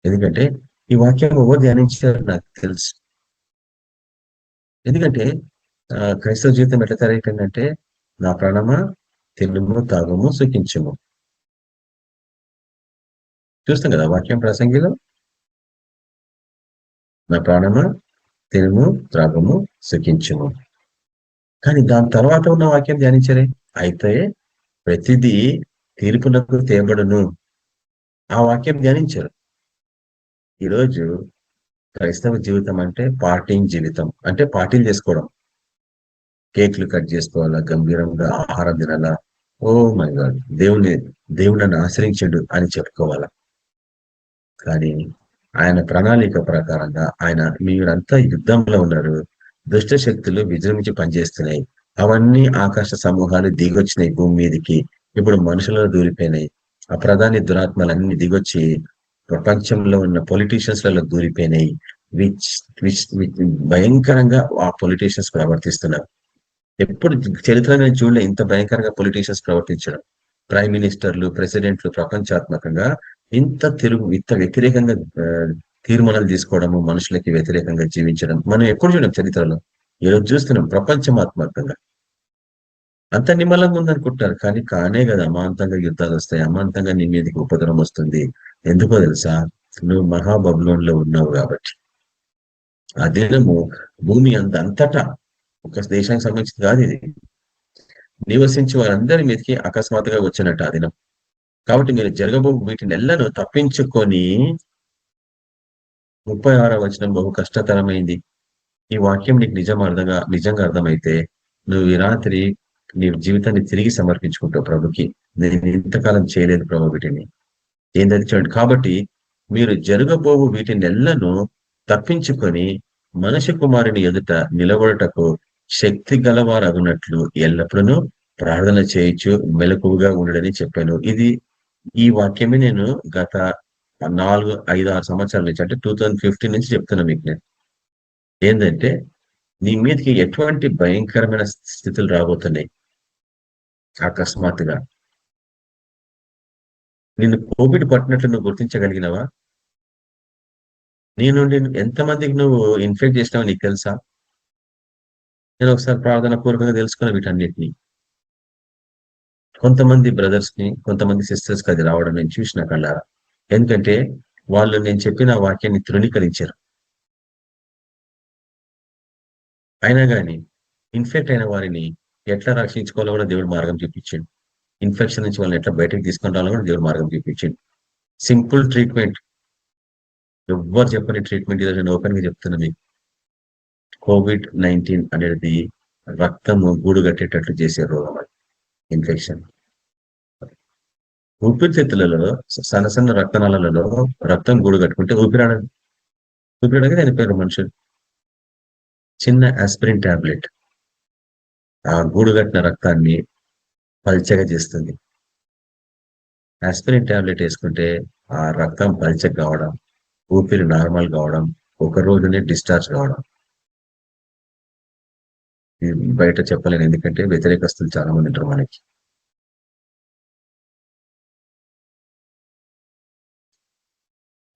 S4: ఎందుకంటే ఈ వాక్యం ఎవరు ధ్యానించారు నాకు తెలుసు. ఎందుకంటే క్రైస్తవ జీవితం ఎట్లా తయారైపోయిందంటే, నా ప్రాణమా తినుము తాగము సుఖించుము. చూస్తాం కదా వాక్యం ప్రసంగిలో, నా ప్రాణమా తినుము త్రాగము సుఖించుము. కానీ దాని తర్వాత ఉన్న వాక్యం ధ్యానించరే. అయితే ప్రతిదీ తీర్పునకు తేబడును, ఆ వాక్యం ధ్యానించరు. ఈరోజు క్రైస్తవ జీవితం అంటే పార్టీయింగ్ జీవితం. అంటే పార్టీలు చేసుకోవడం, కేక్లు కట్ చేసుకోవాలా, గంభీరంగా ఆహారం తినాలా, ఓ మై గాడ్ దేవుడు నన్ను ఆశ్రయించడు అని చెప్పుకోవాలా. కానీ ఆయన ప్రణాళిక ప్రకారంగా మీరంతా యుద్ధంలో ఉన్నారు, దుష్ట శక్తులు విజృంభించి పనిచేస్తున్నాయి. అవన్నీ ఆకాశ సమూహాలు దిగొచ్చినాయి భూమి మీదకి. ఇప్పుడు మనుషులలో దూరిపోయినాయి. ఆ ప్రధాని దురాత్మలన్నీ దిగొచ్చి ప్రపంచంలో ఉన్న పొలిటీషియన్స్ లలో దూరిపోయినాయి. భయంకరంగా ఆ పొలిటీషియన్స్ ప్రవర్తిస్తున్నారు. ఎప్పుడు చరిత్రలో చూడలే ఇంత భయంకరంగా పొలిటీషియన్స్ ప్రవర్తించడం. ప్రైమ్ మినిస్టర్లు, ప్రెసిడెంట్లు ప్రపంచాత్మకంగా ఇంత వ్యతిరేకంగా తీర్మానాలు తీసుకోవడము, మనుషులకి వ్యతిరేకంగా జీవించడం మనం ఎప్పుడు చూడం చరిత్రలో. ఈరోజు చూస్తున్నాం ప్రపంచమాత్మకంగా. అంత నిమ్మలంగా ఉందనుకుంటారు, కానీ కానే కదా. అమాంతంగా యుద్ధాలు వస్తాయి, అమాంతంగా నీ మీదకి ఉపద్రవం వస్తుంది. ఎందుకో తెలుసా? నువ్వు మహాబబులోన్లో ఉన్నావు కాబట్టి. ఆ దినము భూమి అంతటా, ఒక దేశానికి సంబంధించింది కాదు ఇది, నివసించి వారందరి మీదకి అకస్మాత్తుగా వచ్చినట్టు ఆ దినం. కాబట్టి మీరు జరగబో వీటిని ఎల్లను తప్పించుకొని, 36వ వచనం బహు కష్టతరమైంది. ఈ వాక్యం నీకు నిజంగా అర్థమైతే నువ్వు ఈ రాత్రి నీ జీవితాన్ని తిరిగి సమర్పించుకుంటావు ప్రభుకి. నేను ఇంతకాలం చేయలేదు ప్రభు వీటిని, ఏంటది చూడండి. కాబట్టి మీరు జరగబోవు వీటిని ఎల్లను తప్పించుకొని మనిషి కుమారుని ఎదుట నిలబడుటకు శక్తి గలవారగునట్లు ఎల్లప్పుడూ ప్రార్థన చేయొచ్చు, మెలకువగా ఉండడని చెప్పాను. ఈ వాక్యమే నేను గత 4, 5, 6 సంవత్సరాల నుంచి, అంటే 2015 నుంచి చెప్తున్నా మీకు నేను. ఏంటంటే నీ మీదకి ఎటువంటి భయంకరమైన స్థితులు రాబోతున్నాయి అకస్మాత్తుగా. నిన్ను కోవిడ్ పట్టినట్లు నువ్వు గుర్తించగలిగినవా? నీ నుండి ఎంతమందికి నువ్వు ఇన్ఫెక్ట్ చేసినావో నీకు తెలుసా? నేను ఒకసారి ప్రార్థన పూర్వకంగా తెలుసుకున్న వీటన్నిటిని. కొంతమంది బ్రదర్స్ ని, కొంతమంది సిస్టర్స్ కి అది రావడం నేను చూసిన కళ్ళారా. ఎందుకంటే వాళ్ళు నేను చెప్పిన వాక్యాన్ని తృణీకరించారు. అయినా కానీ ఇన్ఫెక్ట్ అయిన వారిని ఎట్లా రక్షించుకోవాలో కూడా దేవుడు మార్గం చూపించాడు. ఇన్ఫెక్షన్ నుంచి వాళ్ళని ఎట్లా బయటకు తీసుకొని రావాలో కూడా దేవుడు మార్గం చూపించాడు. సింపుల్ ట్రీట్మెంట్, ఎవ్వరు చెప్పని ట్రీట్మెంట్ ఈరోజు నేను ఓపెన్ గా చెప్తున్నా మీకు. COVID-19 అనేది రక్తము గూడు కట్టేటట్లు చేసే రోగం, అది ఇన్ఫెక్షన్. ఊపిరితిత్తులలో సన్న సన్న రక్తనాళాలలో రక్తం గూడు కట్టుకుంటే ఊపిరాడగా చనిపోయారు మనుషులు. చిన్న ఆస్పిరిన్ టాబ్లెట్ ఆ గూడు కట్టిన రక్తాన్ని పల్చగా చేస్తుంది. ఆస్పిరిన్ టాబ్లెట్ వేసుకుంటే ఆ రక్తం పల్చగా కావడం, ఊపిరి నార్మల్ కావడం, ఒక రోజునే డిశ్చార్జ్ కావడం. బయట చెప్పలేను, ఎందుకంటే వ్యతిరేకస్తులు చాలా మంది ఉంటారు మనకి.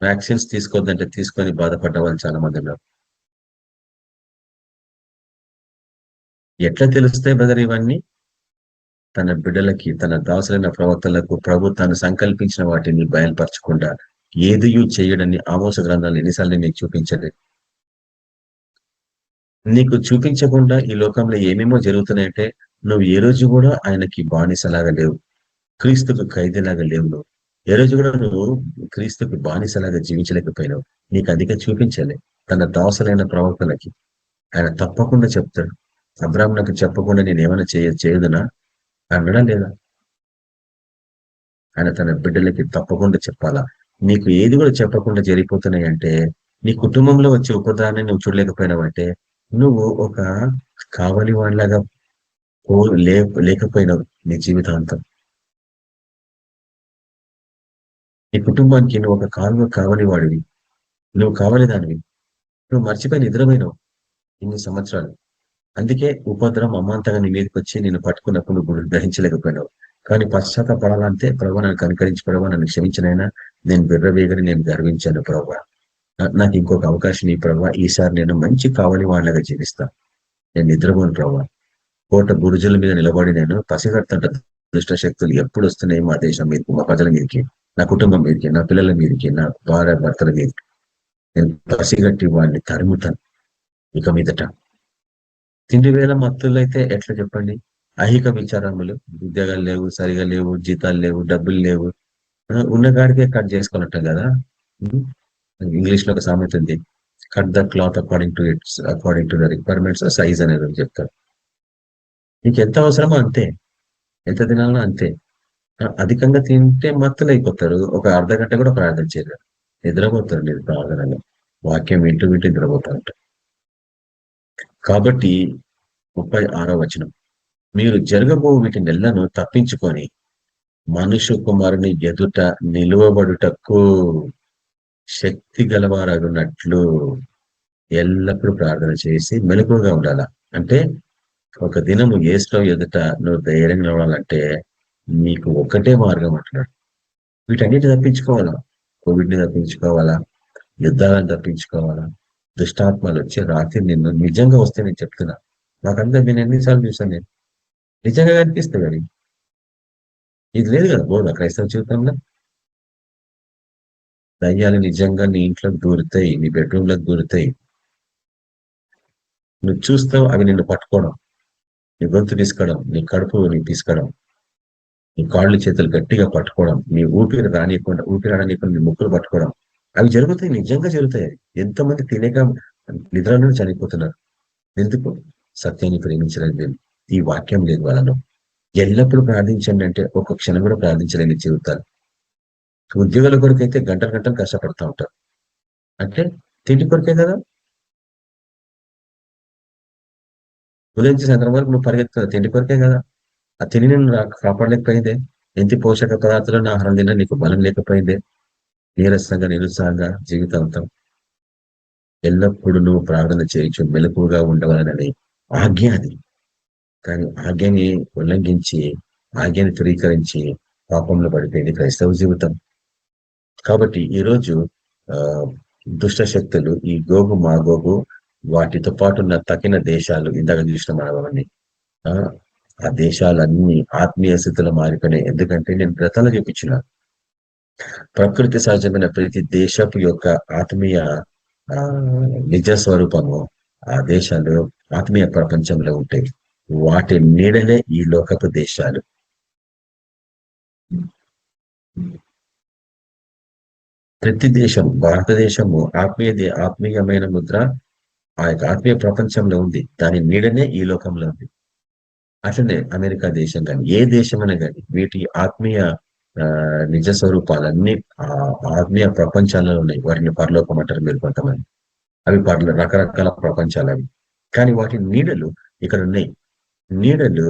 S4: వ్యాక్సిన్స్ తీసుకోవద్దంటే తీసుకొని బాధపడ్డ వాళ్ళు చాలా మంది ఉన్నారు. ఎట్లా తెలుస్తాయి బ్రదర్ ఇవన్నీ? తన బిడ్డలకి, తన దాసులైన ప్రవక్తలకు ప్రభు తాను సంకల్పించిన వాటిని బయలుపరచకుండా ఏదియూ చేయడని ఆమోస గ్రంథాలు ఎన్నిసార్లు నీకు చూపించండి. నీకు చూపించకుండా ఈ లోకంలో ఏమేమో జరుగుతున్నాయంటే నువ్వు ఏ రోజు కూడా ఆయనకి బానిసలాగా లేవు, క్రీస్తుకు ఖైదీలాగా లేవు. నువ్వు ఏ రోజు కూడా నువ్వు క్రీస్తుకు బానిసలాగా జీవించలేకపోయినావు. నీకు అధిక చూపించాలి. తన దాసులైన ప్రవక్తలకి ఆయన తప్పకుండా చెప్తాడు. అబ్రాహ్మణకు చెప్పకుండా నేను ఏమైనా చేయదునా అనడా లేదా? ఆయన తన బిడ్డలకి తప్పకుండా చెప్పాలా. నీకు ఏది కూడా చెప్పకుండా జరిగిపోతున్నాయి అంటే, నీ కుటుంబంలో వచ్చే ఉపద్రవాన్ని నువ్వు చూడలేకపోయినావంటే నువ్వు ఒక కావలి వాడిలాగా లేకపోయినావు నీ జీవితాంతం. నీ కుటుంబానికి నువ్వు ఒక కావలి వాడివి, నువ్వు కావలి దానివి. నువ్వు మర్చిపోయి నిద్రపోయినావు ఇన్ని సంవత్సరాలు. అందుకే ఉపద్రవం అమాంతంగా నీ మీదకి వచ్చి నేను పట్టుకున్నప్పుడు నువ్వు గ్రహించలేకపోయినావు. కానీ పశ్చాత్తపడాలంటే ప్రభు నన్ను కనుకరించి, ప్రభు నన్ను క్షమించినైనా నేను బిర్రవేగని నేను గర్వించాను ప్రభు, నాకు ఇంకొక అవకాశం ఈ ప్రభు, ఈసారి నేను మంచి కావలి వాళ్ళగా జీవిస్తా, నేను నిద్రపోను ప్రభు. కోట బురుజుల మీద నిలబడి నేను పసిగడుతుంట దుష్ట శక్తులు ఎప్పుడు వస్తున్నాయి మా దేశం మీదకి, మా ప్రజల మీదకి, నా కుటుంబం మీదకి, నా పిల్లల మీదకి, నా భార్య భర్తల మీదకి. నేను పసిగట్టి వాడిని తరుముతాను. ఇక మీదట తిండి వేల మత్తులు అయితే ఎట్లా చెప్పండి? ఐహిక విచారములు, ఉద్యోగాలు లేవు, సరిగా లేవు, జీతాలు లేవు, డబ్బులు లేవు, ఉన్న కాడికే కట్ చేసుకోవాలంటాం కదా. ఇంగ్లీష్ లో ఒక సామెత ఉంది, cut the cloth according to the requirements size అనేది చెప్తారు. నీకు ఎంత అవసరమో అంతే, ఎంత తినాలనో అంతే. అధికంగా తింటే మత్తులు అయిపోతారు. ఒక అర్ధ గంట కూడా ప్రార్థన చేయరు, నిద్రపోతారు. నేను ప్రార్థనలో వాక్యం వింటూ నిద్రపోతారంట. కాబట్టి 36వ వచనం, మీరు జరగబో వీటి నెలను తప్పించుకొని మనుష్య కుమారుని ఎదుట నిలువబడుటకు శక్తి గలవారగున్నట్లు ఎల్లప్పుడూ ప్రార్థన చేసి మెలకువగా ఉండాల. అంటే ఒక దినము ఏసులో ఎదుట నువ్వు ధైర్యంగా ఉండాలంటే నీకు ఒకటే మార్గం అంటున్నాడు. వీటన్నిటి తప్పించుకోవాలా. కోవిడ్ని తప్పించుకోవాలా, యుద్ధాలను తప్పించుకోవాలా, దుష్టాత్మలు వచ్చే రాత్రి నిన్ను నిజంగా వస్తే నేను చెప్తున్నా, నాకంతా నేను ఎన్నిసార్లు చూసాను, నేను నిజంగా కనిపిస్తుంది. అది ఇది లేదు కదా బోధ క్రైస్తవ జీవితంలో. దయ్యాలు నిజంగా నీ ఇంట్లోకి దూరుతాయి, నీ బెడ్రూమ్లోకి దూరుతాయి. నువ్వు చూస్తావు, అవి నిన్ను పట్టుకోవడం, నీ గొంతు తీసుకోవడం, నీ కడుపు నీ తీసుకోవడం, నీ కాళ్ళు చేతులు గట్టిగా పట్టుకోవడం, నీ ఊపిరి రానియకుండా నీ ముక్కులు పట్టుకోవడం, అవి జరుగుతాయి, నిజంగా జరుగుతాయి. ఎంతమంది తినేక నిద్రలో చనిపోతున్నారు. ఎందుకు? సత్యాన్ని ప్రేమించలేదు, ఈ వాక్యం లేదు వాళ్ళను. ఎల్లప్పుడూ ప్రార్థించండి అంటే ఒక క్షణం కూడా ప్రార్థించలేని జీవితాలు. ఉద్యోగాల కొరకైతే గంటలు గంటలు కష్టపడతా ఉంటారు. అంటే తిండి కొరకే కదా. ఉదయం సాయంత్రం వరకు నువ్వు పరిగెత్తుతుంది తిండి కొరకే కదా. ఆ తిని నేను కాపాడలేకపోయిందే. ఎంత పోషక పదార్థాలను ఆహారం తిన్నా నీకు బలం లేకపోయిందే. నీరసంగా నిరుత్సాహంగా జీవితాంతం ఎల్లప్పుడూ నువ్వు ప్రార్థన చేయొచ్చు, మెలకువగా ఉండవాలని ఆజ్ఞ అది. కానీ ఆజ్ఞని ఉల్లంఘించి, ఆజ్ఞని ధృవీకరించి పాపంలో పడిపోయింది క్రైస్తవ జీవితం. కాబట్టి ఈరోజు ఆ దుష్ట శక్తులు, ఈ గోగు మాగోగు, వాటితో పాటు ఉన్న తగిన దేశాలు, ఇందాక చూసిన మనవన్నీ, ఆ దేశాలన్నీ ఆత్మీయ స్థితిలో మారిపోయినాయి. ఎందుకంటే నేను గతంలో చూపించిన ప్రకృతి సహజమైన ప్రతి దేశపు యొక్క ఆత్మీయ ఆ నిజ స్వరూపము ఆ దేశాలు ఆత్మీయ ప్రపంచంలో ఉంటాయి. వాటి నీడలే ఈ లోకపు దేశాలు. ప్రతి దేశం, భారతదేశము ఆత్మీయమైన ముద్ర ఆ యొక్క ఆత్మీయ ప్రపంచంలో ఉంది. దాని నీడనే ఈ లోకంలో ఉంది. అట్లనే అమెరికా దేశం కానీ ఏ దేశమైనా కానీ వీటి ఆత్మీయ నిజ స్వరూపాలన్నీ ఆ ఆత్మీయ ప్రపంచాలలో ఉన్నాయి. వాటిని పరలోకం అంటారు మీరు కొంతమంది. అవి రకరకాల ప్రపంచాలు అవి. కానీ వాటి నీడలు ఇక్కడ ఉన్నాయి. నీడలు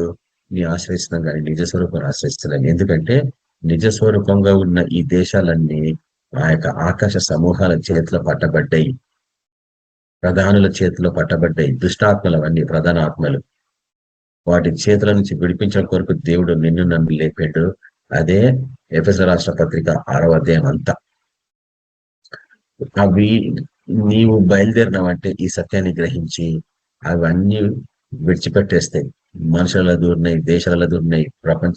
S4: నీ ఆశ్రయిస్తున్నాం కానీ నిజ స్వరూపాన్ని ఆశ్రయిస్తున్నాం. ఎందుకంటే నిజ స్వరూపంగా ఉన్న ఈ దేశాలన్నీ ఆ యొక్క ఆకాశ సమూహాల చేతిలో పట్టబడ్డాయి, ప్రధానుల చేతిలో పట్టబడ్డాయి. దుష్టాత్మలు అవన్నీ ప్రధాన ఆత్మలు. వాటి చేతుల నుంచి విడిపించడం కొరకు దేవుడు నిన్ను నన్ను లేపాడు. అదే ఎఫెసీ రాష్ట్ర పత్రిక 6వ అధ్యాయం అంతా. అవి నీవు బయలుదేరినావంటే ఈ సత్యాన్ని గ్రహించి అవన్నీ విడిచిపెట్టేస్తాయి. మనుషులలో దూరినాయి, దేశాలలో దూరినాయి, ప్రపంచ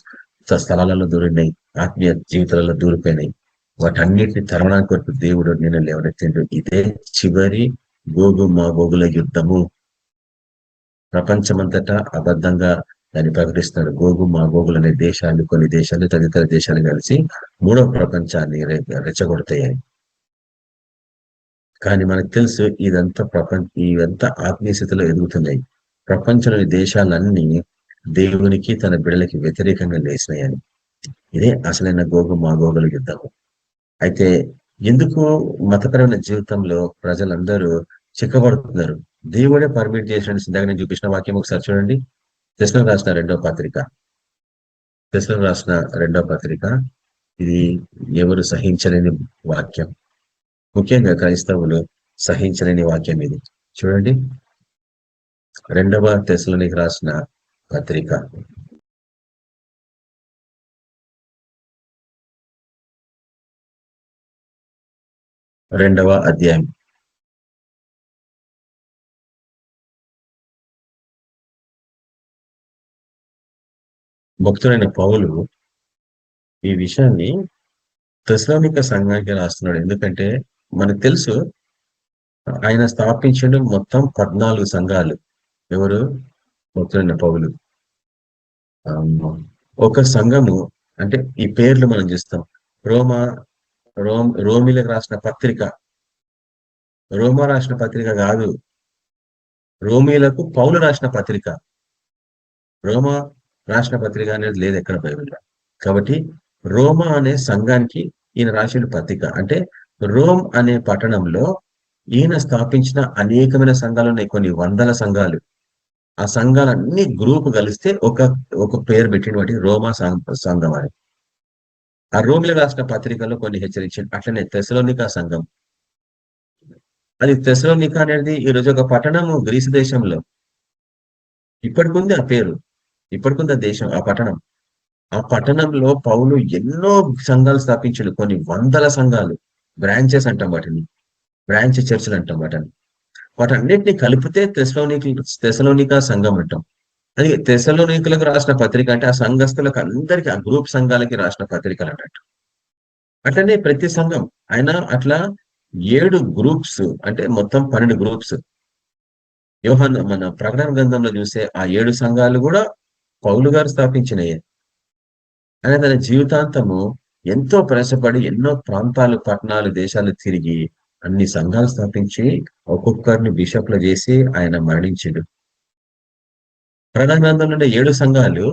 S4: స్థలాలలో దూరినాయి, ఆత్మీయ జీవితాలలో దూరిపోయినాయి. వాటన్నిటిని తరవడానికి కొరకు దేవుడు నేను లేవనెత్తిండు. ఇదే చివరి గోగు మా గోగుల యుద్ధము. ప్రపంచమంతటా అబద్ధంగా దాన్ని ప్రకటిస్తున్నారు. గోగు మా గోగులు అనే దేశాలు, కొన్ని దేశాలు, తదితర దేశాలు కలిసి 3వ ప్రపంచాన్ని రెచ్చగొడతాయని. కానీ మనకు తెలుసు ఇదంతా ఆత్మీయ స్థితిలో ఎదుగుతున్నాయి. ప్రపంచంలోని దేశాలన్నీ దేవునికి తన బిడ్డలకి వ్యతిరేకంగా లేచినాయని. ఇదే అసలైన గోగు మా గోగుల యుద్ధము. అయితే ఎందుకు మతపరమైన జీవితంలో ప్రజలందరూ చిక్కబడుతున్నారు? దేవుడే పర్మిట్ చేసిన ఇందాక నేను చూపించిన వాక్యం ఒకసారి చూడండి. తెస్సలోనికీయులకు రాసిన 2వ పత్రిక, తెస్సలోనికీయులకు రాసిన 2వ పత్రిక. ఇది ఎవరు సహించలేని వాక్యం. ముఖ్యంగా క్రైస్తవులు సహించలేని వాక్యం ఇది. చూడండి 2వ తెస్సలోనికీయులకు రాసిన పత్రిక 2వ అధ్యాయం. భక్తుడైన పౌలు ఈ విషయాన్ని తెస్సలోనిక సంఘానికి రాస్తున్నాడు. ఎందుకంటే మనకు తెలుసు ఆయన స్థాపించడం మొత్తం 14 సంఘాలు. ఎవరు? భక్తుడైన పౌలు. ఒక సంఘము అంటే ఈ పేర్లు మనం చూస్తాం. రోమిలకు రాసిన పత్రిక, రోమా రాసిన పత్రిక కాదు, రోమిలకు పౌలు రాసిన పత్రిక. రోమా రాసిన పత్రిక అనేది లేదు ఎక్కడ బైబిల్లో. కాబట్టి రోమా అనే సంఘానికి ఈయన రాసిన పత్రిక. అంటే రోమ్ అనే పట్టణంలో ఈయన స్థాపించిన అనేకమైన సంఘాలు ఉన్నాయి, కొన్ని వందల సంఘాలు. ఆ సంఘాలన్నీ గ్రూప్ కలిస్తే ఒక పేరు పెట్టిన వాటి రోమా సంఘం అని. ఆ రోమిలో రాసిన పత్రికలో కొన్ని హెచ్చరించాడు. అట్లనే తెస్సలోనిక సంఘం, అది తెస్సలోనిక అనేది ఈరోజు ఒక పట్టణము గ్రీసు దేశంలో. ఇప్పటికుంది ఆ పేరు, ఇప్పటికుంది ఆ దేశం, ఆ పట్టణం. ఆ పట్టణంలో పౌలు ఎన్నో సంఘాలు స్థాపించాడు, కొన్ని వందల సంఘాలు, బ్రాంచెస్ అంటాం వాటిని, బ్రాంచ్ చర్చిలు అంటాం వాటిని. వాటన్నిటిని కలిపితే తెస్సలోనిక సంఘం అంటాం. అది తెస్సలోనికలకు రాసిన పత్రిక అంటే ఆ సంఘస్థులకు అందరికీ, ఆ గ్రూప్ సంఘాలకి రాసిన పత్రికలు అన్నట్టు. అట్లనే ప్రతి సంఘం ఆయన అట్లా 7 గ్రూప్స్, అంటే మొత్తం 12 గ్రూప్స్. యోహాను మన ప్రకటన గ్రంథంలో చూసే ఆ 7 సంఘాలు కూడా పౌలు గారు స్థాపించినయే. ఆయన తన జీవితాంతము ఎంతో ప్రయాసపడి ఎన్నో ప్రాంతాలు, పట్టణాలు, దేశాలు తిరిగి అన్ని సంఘాలు స్థాపించి ఒక్కొక్కరిని బిషప్లు చేసి ఆయన మరణించిండు. ప్రకటన గ్రంథంలో ఉండే 7 సంఘాలు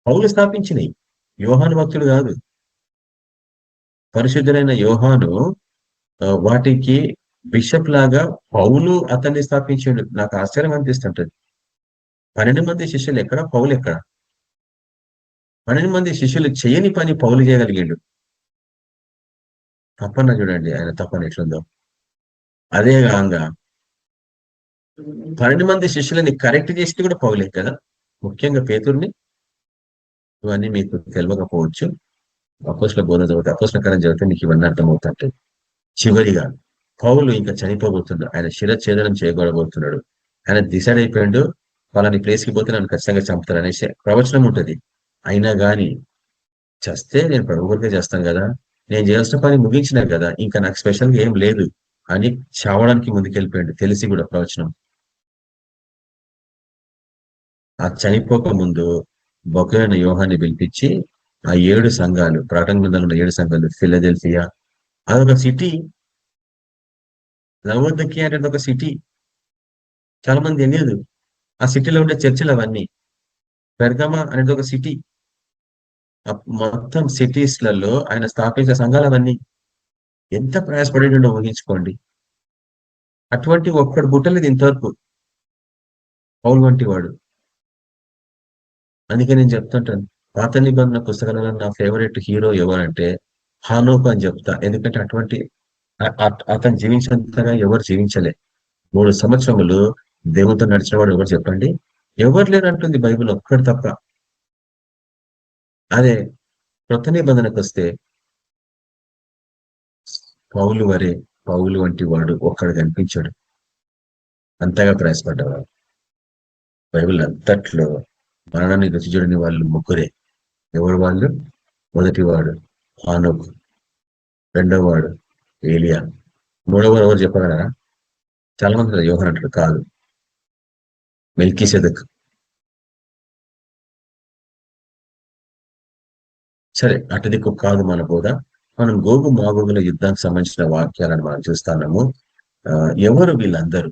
S4: పౌలు స్థాపించినాయి, యోహాను భక్తుడు కాదు. పరిశుద్ధులైన యోహాను వాటికి బిషప్ లాగా పౌలు అతన్ని స్థాపించాడు. నాకు ఆశ్చర్యం అనిపిస్తుంటది. 12 మంది శిష్యులు ఎక్కడ, పౌలు ఎక్కడ? 12 మంది శిష్యులు చేయని పని పౌలు చేయగలిగాడు. తప్పన చూడండి ఆయన తప్పన ఎట్లుందో. అదే కాగా 12 మంది శిష్యులని కరెక్ట్ చేసింది కూడా పౌలే కదా, ముఖ్యంగా పేతుర్ని. ఇవన్నీ మీకు తెలియకపోవచ్చు. అపోస్ల బోధన చదివితే, అపోస్ల కార్యం చదివితే మీకు ఇవన్నీ అర్థమవుతాయి. చివరిగా పౌలు ఇంకా చనిపోబోతున్నాడు, ఆయన శిరఛేదనం చేయబడబోతున్నాడు. ఆయన డిసైడ్ అయిపోయాడు, వాళ్ళని ప్లేస్కి పోతే నన్ను ఖచ్చితంగా చంపుతారు అనేసి ప్రవచనం ఉంటుంది. అయినా గాని చస్తే నేను ప్రభు కొరకే చేస్తాను కదా, నేను చేయాల్సిన పని ముగించినా కదా, ఇంకా నాకు స్పెషల్గా ఏం లేదు అని చావడానికి ముందుకెళ్ళిపోయాడు, తెలిసి కూడా ప్రవచనం. ఆ చనిపోక ముందు బొకైన యోహాన్ని పిలిపించి ఆ 7 సంఘాలు, ప్రకటన గ్రంథంలో ఉన్న 7 సంఘాలు, ఫిలదెల్ఫియా అదొక సిటీ, లవోదికీయ అనేది ఒక సిటీ, చాలా మంది తెలియదు. ఆ సిటీలో ఉండే చర్చిలు అవన్నీ. పెర్గమా అనేది ఒక సిటీ. మొత్తం సిటీస్లలో ఆయన స్థాపించిన సంఘాలు అవన్నీ. ఎంత ప్రయాసపడేటో ఊహించుకోండి. అటువంటి ఒక్కడు బుట్టలేదు ఇంతవరకు పౌలు వంటి వాడు. అందుకే నేను చెప్తుంటాను, పాత నిబంధన పుస్తకాలలో నా ఫేవరెట్ హీరో ఎవరంటే హానోకు అని చెప్తా. ఎందుకంటే అటువంటి అతను జీవించినంతగా ఎవరు జీవించలే. 3 సంవత్సరములు దేవునితో నడిచిన వాడు ఎవరు చెప్పండి? ఎవరు లేరు అంటుంది బైబిల్, ఒక్కడు తప్ప. అదే కొత్త నిబంధనకు వస్తే పౌలు వంటి వాడు ఒక్కడు కనిపించాడు. అంతగా ప్రయాసపడ్డవాడు. బైబిల్ అంతట్లో మరణాన్ని రుచి చూడని వాళ్ళు 3. ఎవరు వాళ్ళు? మొదటివాడు హానోకు, 2వ వాడు ఏలియా, 3వ వాడు ఎవరు చెప్పగలరా? చాలా మంది యోహాను అంటారు, కాదు, మెల్కీసెదెకు. సరే, అటు దిక్కు కాదు మన బోధ. మనం గోగు మాగోగుల యుద్ధానికి సంబంధించిన వాక్యాలను మనం చూస్తున్నాము. ఎవరు వీళ్ళందరూ?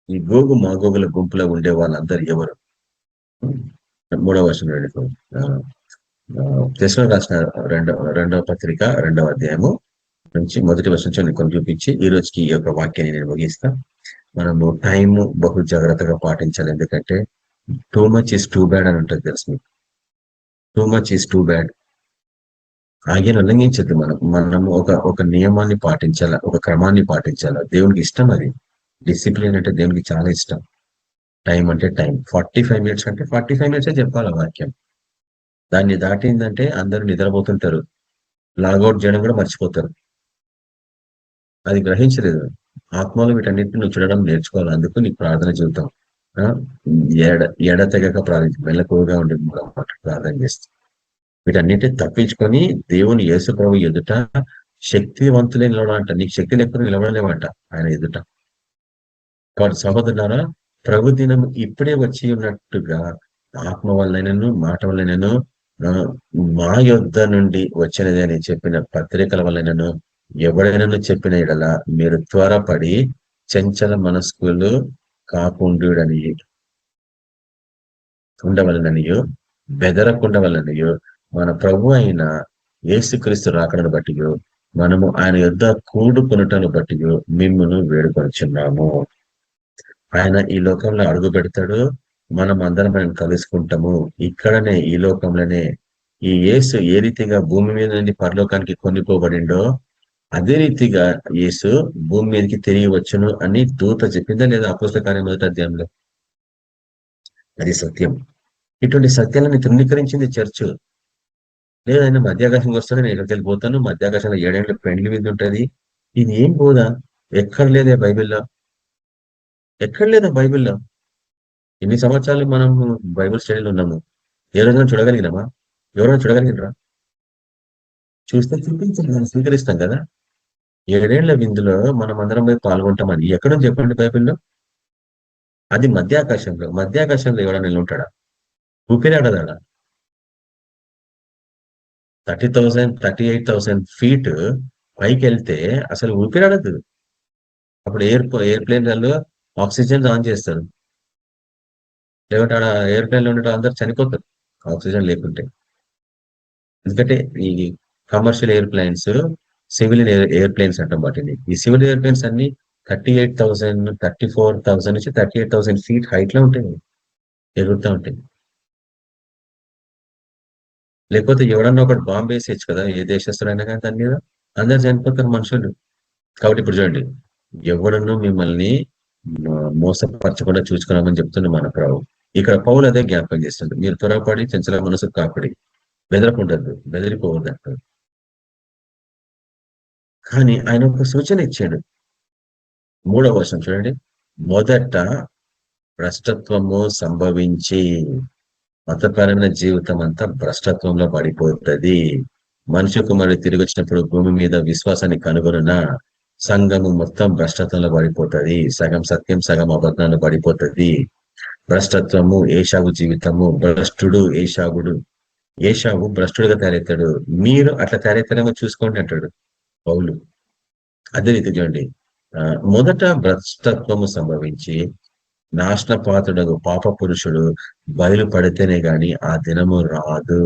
S4: ఈ గోగు మాగోగుల గుంపులో ఉండే వాళ్ళందరూ ఎవరు? 3వ వచనం తెస్సలోనికీయులకు రాసిన 2వ పత్రిక 2వ అధ్యాయము నుంచి మొదటి వచనం నుంచి కొన్ని చూపించి ఈ రోజుకి ఈ యొక్క వాక్యాన్ని నేను ముగిస్తా. మనము టైము బహు జాగ్రత్తగా పాటించాలి. ఎందుకంటే too much is too bad అని ఉంటుంది, తెలుసు మీకు. Too much is too bad. ఆజ్ఞను ఉల్లంఘించద్దు. మనము ఒక నియమాన్ని పాటించాలా, ఒక క్రమాన్ని పాటించాలా. దేవునికి ఇష్టం అది. డిసిప్లిన్ అంటే దేవునికి చాలా ఇష్టం. టైం అంటే టైం. 45 మినిట్స్ అంటే 45 మినిట్సే చెప్పాలి వాక్యం. దాన్ని దాటిందంటే అందరూ నిద్రపోతుంటారు, లాగౌట్ చేయడం కూడా మర్చిపోతారు. అది గ్రహించలేదు. ఆత్మలో వీటన్నిటిని నువ్వు చూడడం నేర్చుకోవాలి. అందుకు నీకు ప్రార్థన జీవితం ఎడతెగక మెల్లకువగా ఉండే ప్రార్థన చేస్తాం. వీటన్నిటిని తప్పించుకొని దేవుని యేసు ప్రభు ఎదుట శక్తివంతులే నిలవడంట. నీకు శక్తి లేకపోతే నిలవడలేమంట ఆయన ఎదుట. కాబట్టి సహోదరులారా, ప్రభు దినం ఇప్పుడే వచ్చి ఉన్నట్టుగా ఆత్మ వల్లనను మాట వల్లనను మా యొద్ద నుండి వచ్చినది అని చెప్పిన పత్రికల వల్లనను ఎవడైనా చెప్పిన ఎడల మీరు త్వరపడి చంచల మనస్కులు కాకుండుడని ఉండవలననియో బెదరకుండవలననియో మన ప్రభు అయిన యేసుక్రీస్తు రాకడను బట్టి మనము ఆయన యొద్ద కూడుకొనుటను బట్టి మిమ్మును వేడుకొనుచున్నాము. ఆయన ఈ లోకంలో అడుగు పెడతాడు, మనం అందరం ఆయన కలుసుకుంటాము. ఇక్కడనే ఈ లోకంలోనే ఈ యేసు ఏ రీతిగా భూమి మీద నుండి పరలోకానికి కొనిపోబడిండో అదే రీతిగా యేసు భూమి మీదకి తిరిగి వచ్చును అని దూత చెప్పిందా లేదా? అపోస్తల కార్యం 1వ అధ్యాయంలో. అది సత్యం. ఇటువంటి సత్యాలను తృణీకరించింది చర్చ్. లేదా ఆయన మధ్యాకాశంకి వస్తాను, నేను ఎక్కడికి వెళ్ళిపోతాను, మధ్యాకాశంలో 7 ఏళ్ళ పెండ్లి మీద ఉంటుంది. ఇది ఏం బోధ? ఎక్కడ లేదే బైబిల్లో, ఎక్కడ లేదా బైబిల్లో. ఎన్ని సంవత్సరాలు మనం బైబిల్ స్టడీలో ఉన్నాము, ఏ రోజున చూడగలిగినామా? ఎవరైనా చూడగలిగినరా? చూస్తే చూపించాలి, మనం స్వీకరిస్తాం కదా. 7 ఏళ్ల విందులో మనం అందరం పోయి పాల్గొంటామని ఎక్కడో చెప్పండి బైబిల్లో. అది మధ్యాకాశంలో ఎవడన్నా ఉంటాడా? ఊపిరాడదాడా? 38,000 ఫీట్ పైకి వెళ్తే అసలు ఊపిరాడదు. అప్పుడు ఎయిర్ప్లేన్లలో ఆక్సిజన్ ఆన్ చేస్తారు, లేకుంటే ఆడ ఎయిర్ప్లేన్ లో ఉండే అందరు చనిపోతారు ఆక్సిజన్ లేకుంటే. ఎందుకంటే ఈ కమర్షియల్ ఎయిర్ప్లేన్స్, సివిల్ ఎయిర్ప్లేన్స్ అంటాం వాటిని. ఈ సివిల్ ఎయిర్ప్లేన్స్ అన్ని 38,000, 34,000 నుంచి 38,000 ఫీట్ హైట్ లో ఉంటాయి, ఎగురుతూ ఉంటాయి. లేకపోతే ఎవడన్నా ఒకటి బాంబు వేసేయచ్చు కదా, ఏ దేశస్తుడైనా కానీ దాని మీద. అందరు చనిపోతారు మనుషులు. కాబట్టి ఇప్పుడు చూడండి, ఎవడను మిమ్మల్ని మోసపరచకుండా చూసుకున్నామని చెప్తుంది మన ప్రభు. ఇక్కడ పౌలు అదే జ్ఞాపకం చేస్తుంది, మీరు త్వరపడి చంచల మనసు కాపడి బెదరకుండద్దు, బెదిరిపోవద్దు అంటారు. కానీ ఆయన ఒక సూచన ఇచ్చాడు. 3వ వచనం చూడండి, మొదట భ్రష్టత్వము సంభవించి, మతపరమైన జీవితం అంతా భ్రష్టత్వంలో పడిపోతుంది. మనిషి కుమారుడు తిరిగి వచ్చినప్పుడు భూమి మీద విశ్వాసాన్ని కనుగొన సంఘము మొత్తం భ్రష్టత్వంలో పడిపోతుంది. సగం సత్యం సగం అబద్ధాలు పడిపోతుంది. భ్రష్టత్వము ఏషావు జీవితము, భ్రష్టుడు ఏషావు భ్రష్టుడుగా తయారవుతాడు. మీరు అట్లా తయారవుతారేమో చూసుకోండి అంటాడు పౌలు. అదే రీతి చూడండి, మొదట భ్రష్టత్వము సంభవించి నాశన పాత్రుడు పాప పురుషుడు బయలుపడితేనే గాని ఆ దినము రాదు.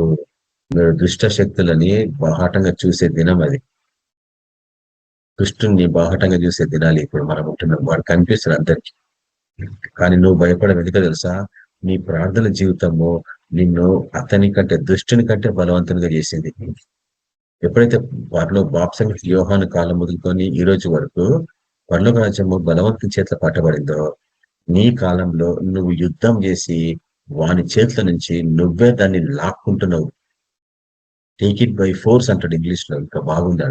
S4: మీరు దుష్ట శక్తులని బాహాటంగా చూసే దినం అది. దుష్టుని బాహాటంగా చూసే దినాలు ఇప్పుడు మనం ఉంటున్నాం. వాడు కనిపిస్తాడు అందరికి. కానీ నువ్వు భయపడవు. ఎందుకో తెలుసా, నీ ప్రార్థన జీవితము నిన్ను అతని కంటే దుష్టుని కంటే బలవంతునిగా చేసింది. ఎప్పుడైతే వారిలో బాప్సంగ యోహాను కాలం మొదలుకొని ఈ రోజు వరకు పరలోక రాజ్యము బలవంతుని చేతిలో పట్టబడిందో, నీ కాలంలో నువ్వు యుద్ధం చేసి వాని చేతుల నుంచి నువ్వే దాన్ని లాక్కుంటున్నావు. టేక్ ఇట్ బై ఫోర్స్ అంటాడు ఇంగ్లీష్ లో. ఇంకా బాగుందా,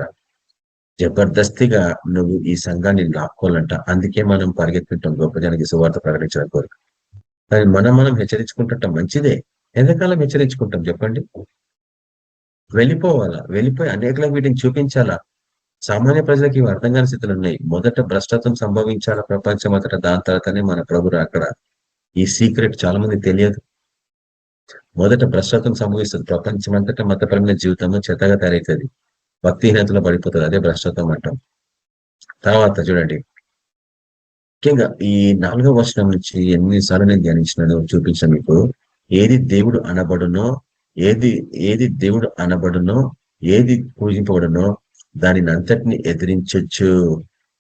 S4: జబర్దస్తిగా నువ్వు ఈ సంఘాన్ని లాక్కోవాలంట. అందుకే మనం పరిగెత్తుంటాం గొప్ప జనానికి సువార్త ప్రకటించడం కోరిక. కానీ మనం హెచ్చరించుకుంటుంటాం, మంచిదే. ఎంతకాలం హెచ్చరించుకుంటాం చెప్పండి? వెళ్ళిపోయి అనేకలకు వీటిని చూపించాలా. సామాన్య ప్రజలకు ఇవి అర్థం కాని స్థితులు ఉన్నాయి. మొదట భ్రష్టత్వం సంభవించాలా ప్రపంచం అంతటా, దాని తర్వాతనే మన ప్రభు అక్కడ. ఈ సీక్రెట్ చాలా మంది తెలియదు. మొదట భ్రష్టత్వం సంభవిస్తుంది, ప్రపంచం అంతటా మతపరమైన జీవితంలో చెత్తగా తయారవుతుంది, భక్తిహీనతలో పడిపోతుంది. అదే భ్రష్టత్వం అంటాం. తర్వాత చూడండి, ముఖ్యంగా ఈ 4వ వచనం నుంచి ఎన్నిసార్లు నేను ధ్యానించినానో చూపించిన మీకు. ఏది దేవుడు అనబడునో, ఏది దేవుడు అనబడునో, ఏది పూజింపబడునో దానిని అంతటిని ఎదిరించొచ్చు.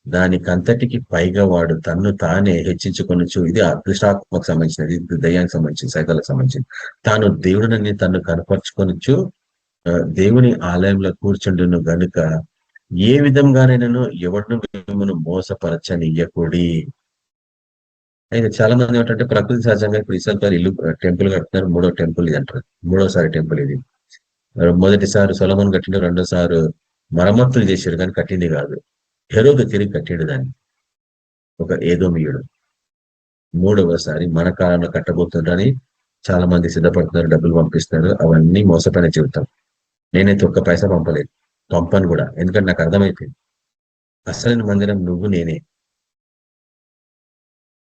S4: దానికంతటికి పైగా వాడు తన్ను తానే హెచ్చించుకొనొచ్చు. ఇది అదృష్టాత్మకు సంబంధించినది, ఇది దయ్యానికి సంబంధించింది, సైతాలకు సంబంధించింది. తాను దేవుడిని తన్ను కనపరుచుకొనొచ్చు. దేవుని ఆలయంలో కూర్చుండును గనుక ఏ విధంగానైనాను ఎవరిను మిమ్మల్ని మోసపరచనియ్యకూడి. అయితే చాలా మంది ఏమిటంటే ప్రకృతి సహజంగా ఇప్పుడు ఇస్రాయేలు ఇల్లు టెంపుల్ కడుతున్నారు. 3వ టెంపుల్ ఇది అంటారు. 3వసారి టెంపుల్ ఇది. మొదటిసారి సొలొమోను కట్టిండు, 2వసారి మరమ్మతులు చేశారు కానీ కట్టింది కాదు. హెరోదు తిరిగి కట్టిండు దాన్ని, ఒక ఏదోమీయుడు. 3వసారి మన కాలంలో కట్టబోతుందని చాలా మంది సిద్ధపడుతున్నారు, డబ్బులు పంపిస్తున్నారు. అవన్నీ మోసపోయిన జీవితం. నేనైతే ఒక్క పైసా పంపను కూడా. ఎందుకంటే నాకు అర్థమైపోయింది, అసలైన మందిరం నువ్వు నేనే.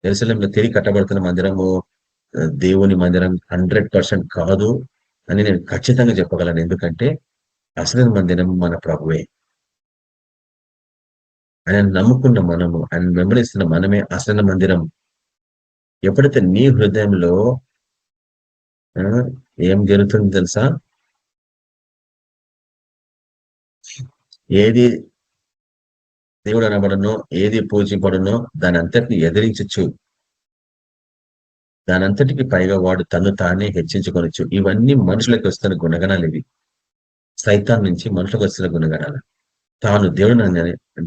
S4: యెరూషలేములో తిరిగి కట్టబడుతున్న మందిరము దేవుని మందిరం 100% కాదు అని నేను ఖచ్చితంగా చెప్పగలను. ఎందుకంటే అసలైన మందిరం మన ప్రభువే. ఆయన నమ్ముకున్న మనము, ఆయన వెంబడిస్తున్న మనమే అసలైన మందిరం. ఎప్పుడైతే నీ హృదయంలో ఏం జరుగుతుంది తెలుసా, ఏది దేవుడు అనబడనో, ఏది పూజింపడనో దాని అంతటిని ఎదిరించచ్చు. దానంతటికి పైగా వాడు తను తానే హెచ్చించుకొనొచ్చు. ఇవన్నీ మనుషులకు వస్తున్న గుణగణాలు. ఇవి సైతాన్ నుంచి మనుషులకు వస్తున్న గుణగణాలు. తాను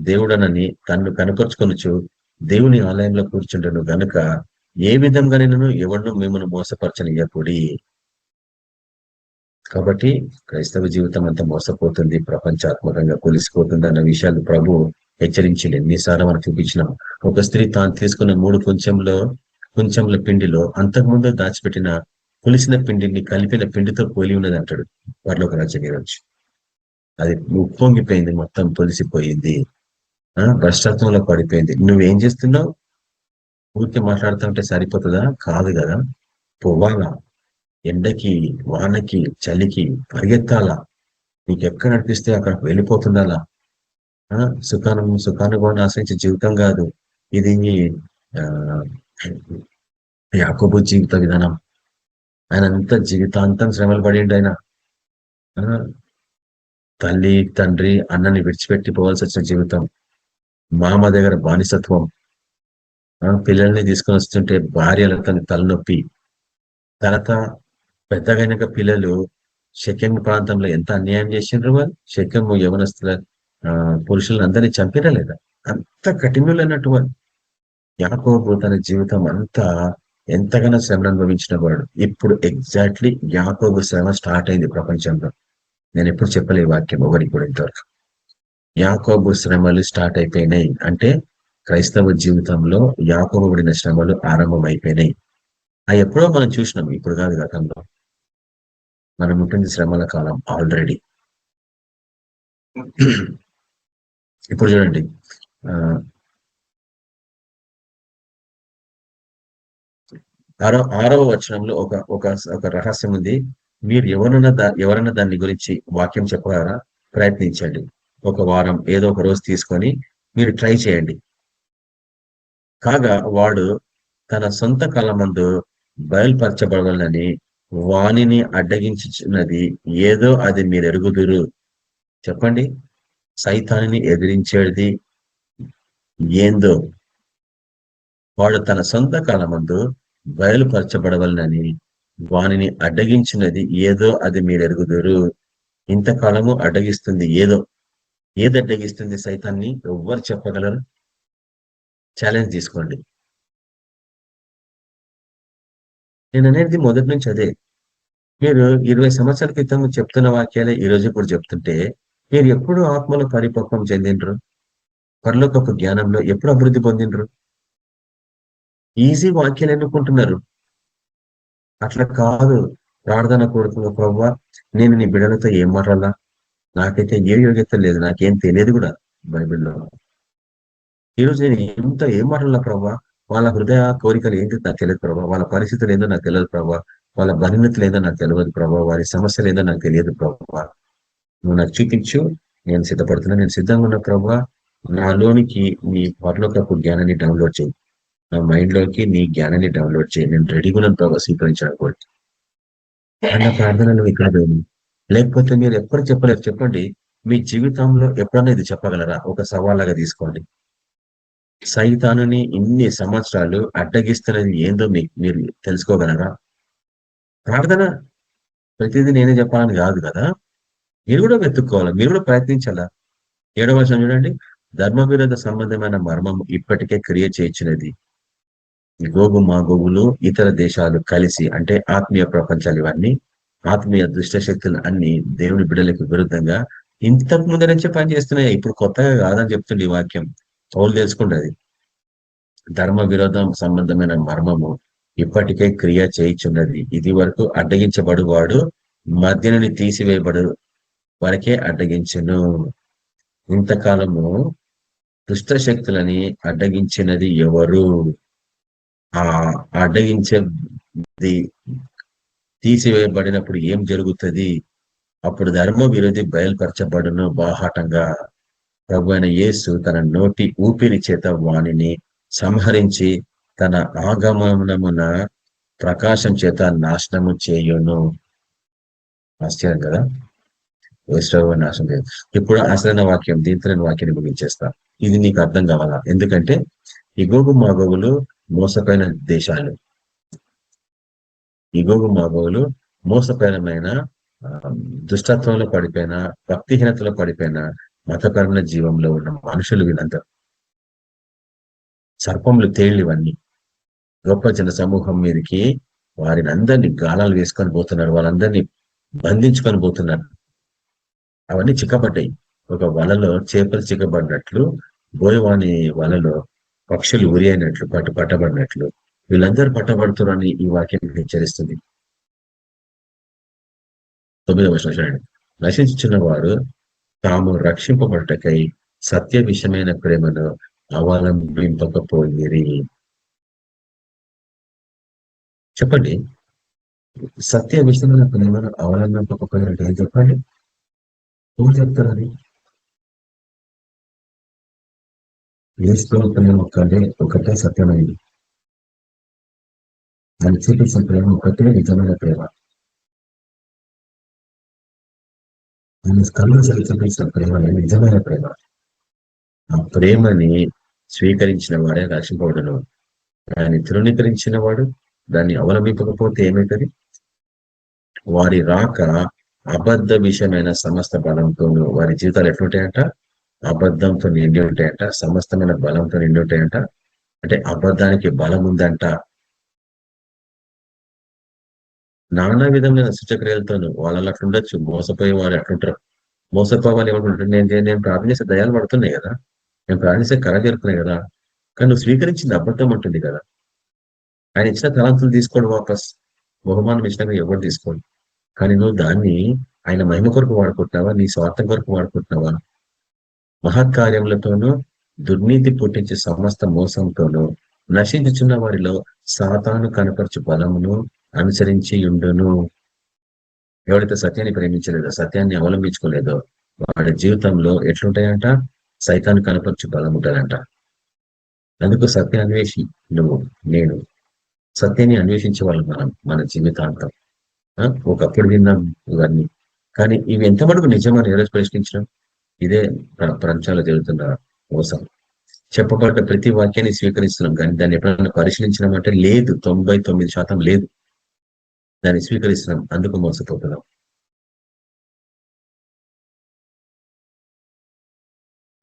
S4: దేవుడనని తన్ను కనపరుచుకొనొచ్చు. దేవుని ఆలయంలో కూర్చుంటాను గనుక ఏ విధంగా నేను ఎవరినూ మిమ్మల్ని మోసపరచనియ్యకూడి. కాబట్టి క్రైస్తవ జీవితం అంతా మోసపోతుంది, ప్రపంచాత్మకంగా కొలిసిపోతుంది అన్న విషయాలు ప్రభు హెచ్చరించింది. ఎన్నిసార్లు మనం చూపించినాం. ఒక స్త్రీ తాను తీసుకున్న 3 కొంచెంల పిండిలో అంతకుముందు దాచిపెట్టిన పులిసిన పిండిని కలిపిన పిండితో పోలి ఉన్నది అంటాడు పరలోక రాజ్యం ఈరోజు. అది ఉప్పొంగిపోయింది, మొత్తం పొలిసిపోయింది, భ్రష్టత్వంలో పడిపోయింది. నువ్వేం చేస్తున్నావు? ఊరికే మాట్లాడుతూ ఉంటే సరిపోతుందా? కాదు కదా. పోవాలా, ఎండకి వానకి చలికి పరిగెత్తాలా. నీకు ఎక్కడ నడిపిస్తే అక్కడ వెళ్ళిపోతుండాలా. సుఖానుభవాన్ని ఆశ్రయించే జీవితం కాదు ఇది. యాకోబు జీవిత విధానం. ఆయన అంతా జీవితాంతం శ్రమలు పడిండు. ఆయన తల్లి తండ్రి అన్నని విడిచిపెట్టి పోవాల్సి వచ్చిన జీవితం, మామ దగ్గర బానిసత్వం, పిల్లల్ని తీసుకొని వస్తుంటే భార్యలతో తలనొప్పి, తర్వాత పెద్దగైనాక పిల్లలు షెకెం ప్రాంతంలో ఎంత అన్యాయం చేసిండ్రు వాళ్ళు. షెకెము యవనస్తుల పురుషులను అందరినీ చంపిరా లేదా? అంత కఠినులైనట్టు వాళ్ళు. యాకోబు తన జీవితం అంతా ఎంతగానో శ్రమ అనుభవించిన వాడు. ఇప్పుడు ఎగ్జాక్ట్లీ యాకోబు శ్రమ స్టార్ట్ అయింది ప్రపంచంలో. నేను ఎప్పుడు చెప్పలే వాక్యం ఎవరికి కూడా ఇంతవరకు. యాకోబు శ్రమలు స్టార్ట్ అయిపోయినాయి అంటే క్రైస్తవ జీవితంలో యాకోబు పడిన శ్రమలు ఆరంభం అయిపోయినాయి. అవి ఎప్పుడో మనం చూసినాం, ఇప్పుడు కాదు గతంలో. మనం ఉంటుంది శ్రమల కాలం ఆల్రెడీ. ఇప్పుడు చూడండి, 6వ వచనంలో ఒక రహస్యం ఉంది. మీరు ఎవరన్నా దాని గురించి వాక్యం చెప్పగలరా? ప్రయత్నించండి. ఒక వారం ఏదో ఒక రోజు తీసుకొని మీరు ట్రై చేయండి. కాగా వాడు తన సొంత కళ్ళమందు బయలుపరచబడాలని వాణిని అడ్డగించున్నది ఏదో అది మీరు ఎరుగుదురు. చెప్పండి, సైతాన్ని ఎదిరించేది ఏందో. వాడు తన సొంత కాలమందు బయలుపరచబడవలనని వానిని అడ్డగించినది ఏదో అది మీరు ఎరుగుదురు. ఇంతకాలము అడ్డగిస్తుంది ఏది అడ్డగిస్తుంది సైతాన్ని? ఎవ్వరు చెప్పగలరు? ఛాలెంజ్ తీసుకోండి. నేను అనేది మొదటి నుంచి అదే. మీరు 20 సంవత్సరాల క్రితం చెప్తున్న వాక్యాలే ఈ రోజు ఇప్పుడు చెప్తుంటే మీరు ఎప్పుడు ఆత్మలో పరిపక్వం చెందిండ్రు? పరలోకపు జ్ఞానంలో ఎప్పుడు అభివృద్ధి పొందిండ్రు? ఈజీ వాక్యాలు ఎన్నుకుంటున్నారు. అట్లా కాదు. ప్రార్థన కోరుతున్న ప్రభువా, నేను నీ బిడ్డలతో ఏం మాట్లాడాలా? నాకైతే ఏ యోగ్యత లేదు, నాకేం తెలియదు కూడా బైబిల్లో. ఈరోజు నేను ఏం మాట్లాడాలా ప్రభావ? వాళ్ళ హృదయ కోరికలు ఏంటి నాకు తెలియదు ప్రభావ. వాళ్ళ పరిస్థితులు ఏందో నాకు తెలియదు ప్రభావ. వాళ్ళ బలహీనతలు ఏందో నాకు తెలియదు ప్రభావ. వారి సమస్యలు ఏందో నాకు తెలియదు ప్రభావ. నువ్వు నాకు చూపించు, నేను సిద్ధపడుతున్నా. నేను సిద్ధంగా ఉన్న ప్రభావ. నాలోనికి నీ పరలోకపు జ్ఞానాన్ని డౌన్లోడ్ చేయి. నా మైండ్ లోకి నీ జ్ఞానాన్ని డౌన్లోడ్ చేయి. నేను రెడీగా ఉన్నాను ప్రభావ స్వీకరించడానికి. అన్న ప్రార్థనలు ఇక్కడ పోయింది. లేకపోతే మీరు ఎప్పుడు చెప్పలేరు. చెప్పండి, మీ జీవితంలో ఎప్పుడన్నా ఇది చెప్పగలరా? ఒక సవాళ్ళగా తీసుకోండి. సైతానుని ఇన్ని సంవత్సరాలు అడ్డగిస్తున్నది ఏందో మీరు తెలుసుకోగలరా? ప్రార్థన ప్రతిదీ నేనే చెప్పాలని కాదు కదా. మీరు కూడా వెతుక్కోవాలి, మీరు కూడా ప్రయత్నించాలా. 7వ వచనం చూడండి, ధర్మవిరోధ సంబంధమైన మర్మం ఇప్పటికే క్రియ చేయించినది. గోగు మాగోగులు ఇతర దేశాలు కలిసి, అంటే ఆత్మీయ ప్రపంచాలు, ఇవన్నీ ఆత్మీయ దుష్టశక్తులు అన్ని దేవుని బిడ్డలకు విరుద్ధంగా ఇంతకు ముందు నుంచే పనిచేస్తున్నాయి. ఇప్పుడు కొత్తగా కాదని చెప్తుంది ఈ వాక్యం. పౌలు తెలుసుకుంటది. ధర్మ విరోధం సంబంధమైన మర్మము ఇప్పటికే క్రియ చేయించున్నది. ఇది వరకు అడ్డగించబడు వాడు మధ్యనుని తీసివేయబడు వరకే అడ్డగించును. ఇంతకాలము దుష్ట శక్తులని అడ్డగించినది ఎవరు? ఆ అడ్డగించేది తీసివేయబడినప్పుడు ఏం జరుగుతుంది? అప్పుడు ధర్మ విరోధి బయలుపరచబడును బాహాటంగా. ప్రభు అయిన యేసు తన నోటి ఊపిరి చేత వాణిని సంహరించి తన ఆగమనమున ప్రకాశం చేత నాశనము చేయును. ఆశ్చర్యం కదా. నాశనం చేయదు. ఇప్పుడు అసలైన వాక్యం, దీంతో వాక్యాన్ని ముగించేస్తా. ఇది నీకు అర్థం కావాలా? ఎందుకంటే ఈ గోగు మాగోగులు మోసపోయిన దేశాలు, ఈ గోగు మాగోగులు మోసపరమైన దుష్టత్వంలో పడిపోయిన, భక్తిహీనతలో పడిపోయిన, మతపరమైన జీవంలో ఉన్న మనుషులు. వీళ్ళందరూ సర్పములు, తేళ్లు, ఇవన్నీ గొప్ప జన సమూహం మీదకి వారిని అందరినీ గాలాలు వేసుకొని పోతున్నారు. వాళ్ళందరినీ బంధించుకొని పోతున్నారు. అవన్నీ చిక్కబడ్డాయి. ఒక వలలో చేపలు చిక్కబడినట్లు, బోయవాణి వలలో పక్షులు ఉరి అయినట్లు, పట్టబడినట్లు వీళ్ళందరూ పట్టబడుతున్నారని ఈ వాక్యం హెచ్చరిస్తుంది. 9వ వచనం చూడండి, నశించుచున్న వారు తాము రక్షింపబడటకై సత్య విషయమైన ప్రేమను అవలంబింపకపోయిరి. చెప్పండి, సత్య విషయమైన ప్రేమను అవలంబింపకపోయినట్టు ఏం చెప్పండి? ఏం చెప్తారని? ప్రేమ ఒకటే సత్యమైంది. దాన్ని చూపించిన ప్రేమ ఒకటే నిజమైన ప్రేమ. దాన్ని కళ్ళు చూపించిన ప్రేమ నిజమైన ప్రేమ. ఆ ప్రేమని స్వీకరించిన వాడే రక్షింపబడును. దాన్ని తృణీకరించిన వాడు, దాన్ని అవలంబింపకపోతే ఏమవుతుంది? వారి రాక అబద్ధ విషయమైన సమస్త బలంతోనూ వారి జీవితాలు ఎట్లుంటాయంట? అబద్ధంతో నిండి ఉంటాయంట, సమస్తమైన బలంతో నిండి ఉంటాయంట. అంటే అబద్ధానికి బలం ఉందంట. నానా విధమైన సూచక్రియలతోనూ వాళ్ళు అట్లా ఉండొచ్చు. మోసపోయే వాళ్ళు అట్లుంటారు. మోసపోవాలి ఏమంటుంటారు, నేను ప్రార్థించే దయాలు పడుతున్నాయి కదా, నేను ప్రార్థించే కళ జరుగుతున్నాయి కదా, కానీ నువ్వు స్వీకరించింది అబద్ధం ఉంటుంది కదా. ఆయన ఇచ్చిన తలాంతులు తీసుకోడు వాపస్, బహుమానం ఇచ్చినాక ఎవరు తీసుకోడు. కానీ నువ్వు దాన్ని ఆయన మహిమ కొరకు వాడుకుంటున్నావా, నీ స్వార్థం కొరకు వాడుకుంటున్నావా? మహత్కార్యములతోనూ దుర్నీతి పుట్టించే సమస్త మోసంతోనూ నశించుచున్న వారిలో సాతాను కనపరచు బలమును అనుసరించి ఉండును. ఎవరైతే సత్యాన్ని ప్రేమించలేదో, సత్యాన్ని అవలంబించుకోలేదో వాడి జీవితంలో ఎట్లుంటాయంట? సైతాన్ని కనపరచు బలం ఉంటుందంట. అందుకు సత్య అన్వేషి నువ్వు, నేను సత్యాన్ని అన్వేషించే వాళ్ళు మన జీవితాంతం. ఒకప్పుడు విన్నాం ఇవన్నీ, కానీ ఇవి ఎంత మటుకు నిజమని ఎవరైతే ప్రశ్నించడం? ఇదే ప్రపంచంలో జరుగుతున్న మోసం. చెప్పబడ్డ ప్రతి వాక్యాన్ని స్వీకరిస్తున్నాం, కానీ దాన్ని ఎప్పుడైనా పరిశీలించడం అంటే లేదు. 99% లేదు. దాన్ని స్వీకరిస్తున్నాం, అందుకు మోసపోతున్నాం.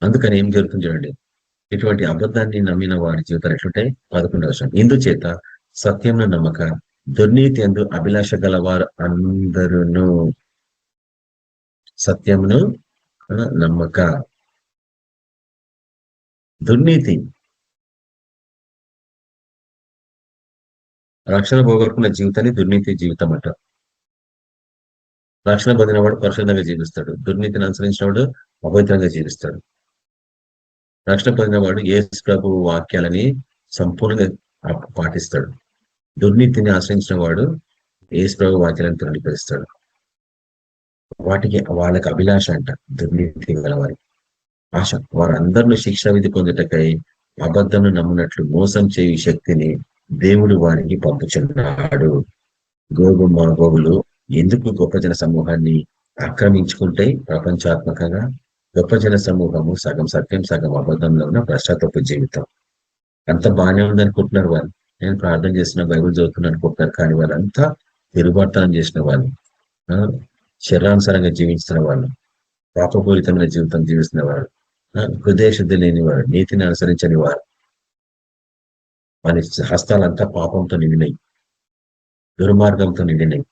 S4: అందుకని ఏం జరుగుతుంది చూడండి, ఇటువంటి అబద్ధాన్ని నమ్మిన వారి జీవితాలు ఎట్లుంటాయి? 11వ వచనం, ఇందుచేత సత్యంను నమ్మక దుర్నీతి యందు అభిలాష గలవారు అందరును. సత్యమును నమ్మక దుర్నీతి, రక్షణ పోగొట్టుకున్న జీవితాన్ని దుర్నీతి జీవితం అంట. రక్షణ పొందిన వాడు పరిశుద్ధంగా జీవిస్తాడు, దుర్నీతిని అనుసరించిన వాడు అపవిత్రంగా జీవిస్తాడు. రక్షణ పొందిన వాడు యేసు ప్రభు వాక్యాలని సంపూర్ణంగా పాటిస్తాడు. దుర్నీతిని ఆశ్రయించిన వాడు యేసు ప్రభు వాక్యాలను తృణీకరిస్తాడు. వాళ్ళకి అభిలాష అంట, దుర్నీతి గల వారి ఆశ. వారందరినీ శిక్షా విధి పొందుటకై అబద్ధంను నమ్మునట్లు మోసం చేయు శక్తిని దేవుడు వారికి పంపుచున్నాడు. గోగు మాగోగులు ఎందుకు గొప్ప జన సమూహాన్ని ఆక్రమించుకుంటే? ప్రపంచాత్మకంగా గొప్ప జన సమూహము సగం సత్యం సగం అబద్ధంలో ఉన్న పశ్చాత్తాప జీవితం. అంత బాగానే ఉందనుకుంటున్నారు వాళ్ళు. నేను ప్రార్థన చేస్తున్న, బైబుల్ చదువుతున్నా అనుకుంటున్నారు, కానీ వాళ్ళంతా తిరుగుబాటుతనం చేసిన వాళ్ళు, శరీరానుసారంగా జీవించిన వాళ్ళు, పాపపూరితమైన జీవితం జీవిస్తున్న వారు, హృదయ శుద్ధి లేని వారు, నీతిని అనుసరించని వారు. వాళ్ళ హస్తాలంతా పాపంతో నిండినాయి, దుర్మార్గంతో నిండినాయి.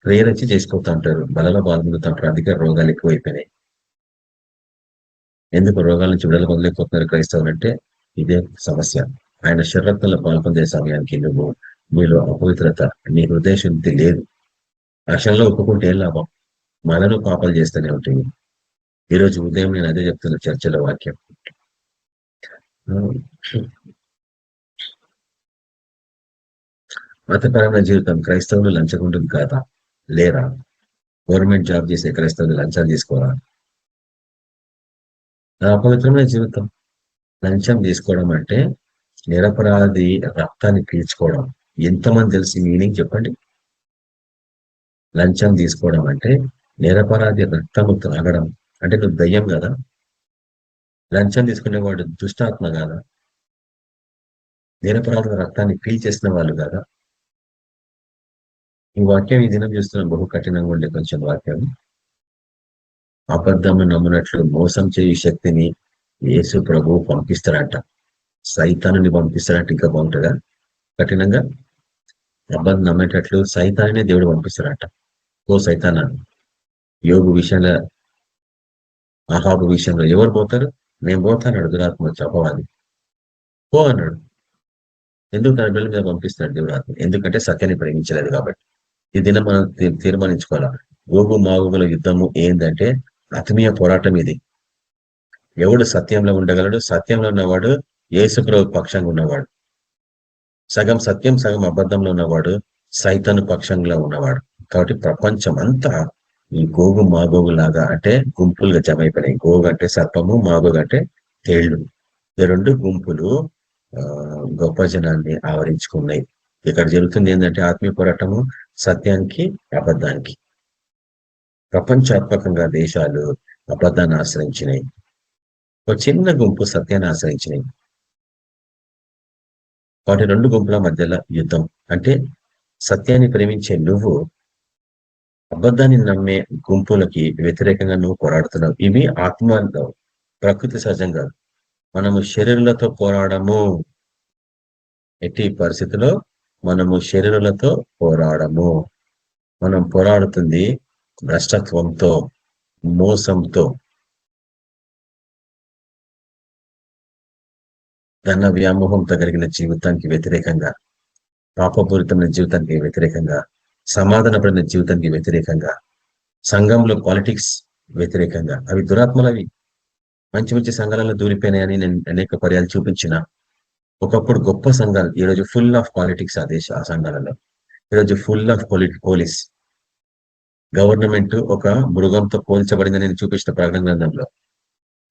S4: ప్రేరించి చేసుకోతా ఉంటారు, బలలో పాల్గొంటుంటారు. అధిక రోగాలు ఎక్కువైపోయినాయి. ఎందుకు రోగాల నుంచి విడుదల పొందలేకపోతున్నారు క్రైస్తవులు అంటే ఇదే సమస్య. ఆయన శరీరత్వంలో పాల్పొందే సమయానికి నువ్వు, మీలో అపవిత్రత, నీ హృదయ శుద్ధి లేదు. రక్షణలో ఒప్పుకుంటే ఏం లాభం? మనను పాపాలు చేస్తూనే ఉంటుంది. ఈరోజు ఉదయం నేను అదే చెప్తున్నా చర్చల వాక్యం. మతపరమైన జీవితం క్రైస్తవులు లంచగొంటుంది కాదా? లేరా? గవర్నమెంట్ జాబ్ చేసే క్రైస్తవులు లంచాలు తీసుకోరా? అపవిత్రమైన జీవితం. లంచం తీసుకోవడం అంటే నిరపరాధి రక్తాన్ని పీల్చుకోవడం. ఎంతమంది తెలిసి మీనింగ్ చెప్పండి? లంచం తీసుకోవడం అంటే నిరపరాధి రక్తము త్రాగడం. అంటే నువ్వు దయ్యం కదా? లంచం తీసుకునేవాడు దుష్టాత్మ కాదా? నిరపరాధ రక్తాన్ని పీల్చేసిన వాళ్ళు కదా? ఈ వాక్యం ఈ దినం చూస్తున్నాం, బహు కఠినంగా ఉండే కొంచెం వాక్యం. అబద్ధము నమ్మునట్లు మోసం చేయు శక్తిని యేసు ప్రభువు పంపిస్తారంట. సైతాన్ని పంపిస్తారంట. ఇంకా బాగుంటుందా? కఠినంగా అబద్ధం నమ్మేటట్లు సైతాన్నే దేవుడు పంపిస్తారంట. ఓ సైతానా, యోగు విషయంలో, అహాబు విషయంలో ఎవరు పోతారు? నేను పోతాను దురాత్మ చెప్పవాలి, పో అన్నాడు. ఎందుకు తన బిడ్డల మీద పంపిస్తున్నాడు దేవుడు ఆత్మ? ఎందుకంటే సత్యాన్ని ప్రేమించలేదు కాబట్టి. ఈ దినం మనం తీర్మానించుకోవాలా. గోగు మాగుల యుద్ధము ఏంటంటే ఆత్మీయ పోరాటం. ఇది ఎవడు సత్యంలో ఉండగలడు? సత్యంలో ఉన్నవాడు యేసుప్రభు పక్షంగా ఉన్నవాడు. సగం సత్యం సగం అబద్ధంలో ఉన్నవాడు సైతాను పక్షంలో ఉన్నవాడు. కాబట్టి ప్రపంచం అంతా ఈ గోగు మాగోగు లాగా అంటే గుంపులుగా జమ అయిపోయినాయి. గోగు అంటే సర్పము, మాగోగు అంటే తేళ్లు. ఈ రెండు గుంపులు గొప్ప జనాన్ని ఆవరించుకున్నాయి. ఇక్కడ జరుగుతుంది ఏంటంటే ఆత్మీయ పోరాటము సత్యానికి అబద్ధానికి. ప్రపంచాత్మకంగా దేశాలు అబద్ధాన్ని ఆశ్రయించినాయి, ఒక చిన్న గుంపు సత్యాన్ని ఆశ్రయించినాయి. వాటి రెండు గుంపుల మధ్యలో యుద్ధం. అంటే సత్యాన్ని ప్రేమించే నువ్వు అబద్ధాన్ని నమ్మే గుంపులకి వ్యతిరేకంగా నువ్వు పోరాడుతున్నావు. ఇవి ఆత్మ ప్రకృతి సహజంగా. మనము శరీరులతో పోరాడము. ఎట్టి పరిస్థితిలో మనము శరీరులతో పోరాడము. మనం పోరాడుతుంది భ్రష్టత్వంతో, మోసంతో, ధన వ్యామోహంతో కలిగిన జీవితానికి వ్యతిరేకంగా, పాపపూరితమైన జీవితానికి వ్యతిరేకంగా, సమాధానపడిన జీవితానికి వ్యతిరేకంగా, సంఘంలో పాలిటిక్స్ వ్యతిరేకంగా. అవి దురాత్మలవి. మంచి మంచి సంఘాలలో దూరిపోయినాయని నేను అనేక పర్యాలు చూపించిన. ఒకప్పుడు గొప్ప సంఘాలు, ఈరోజు ఫుల్ ఆఫ్ పాలిటిక్స్. ఆ సంఘాలలో ఈరోజు ఫుల్ ఆఫ్ పోలీస్. గవర్నమెంట్ ఒక మృగంతో పోల్చబడిందని నేను చూపించిన ప్రకటన గ్రంథంలో.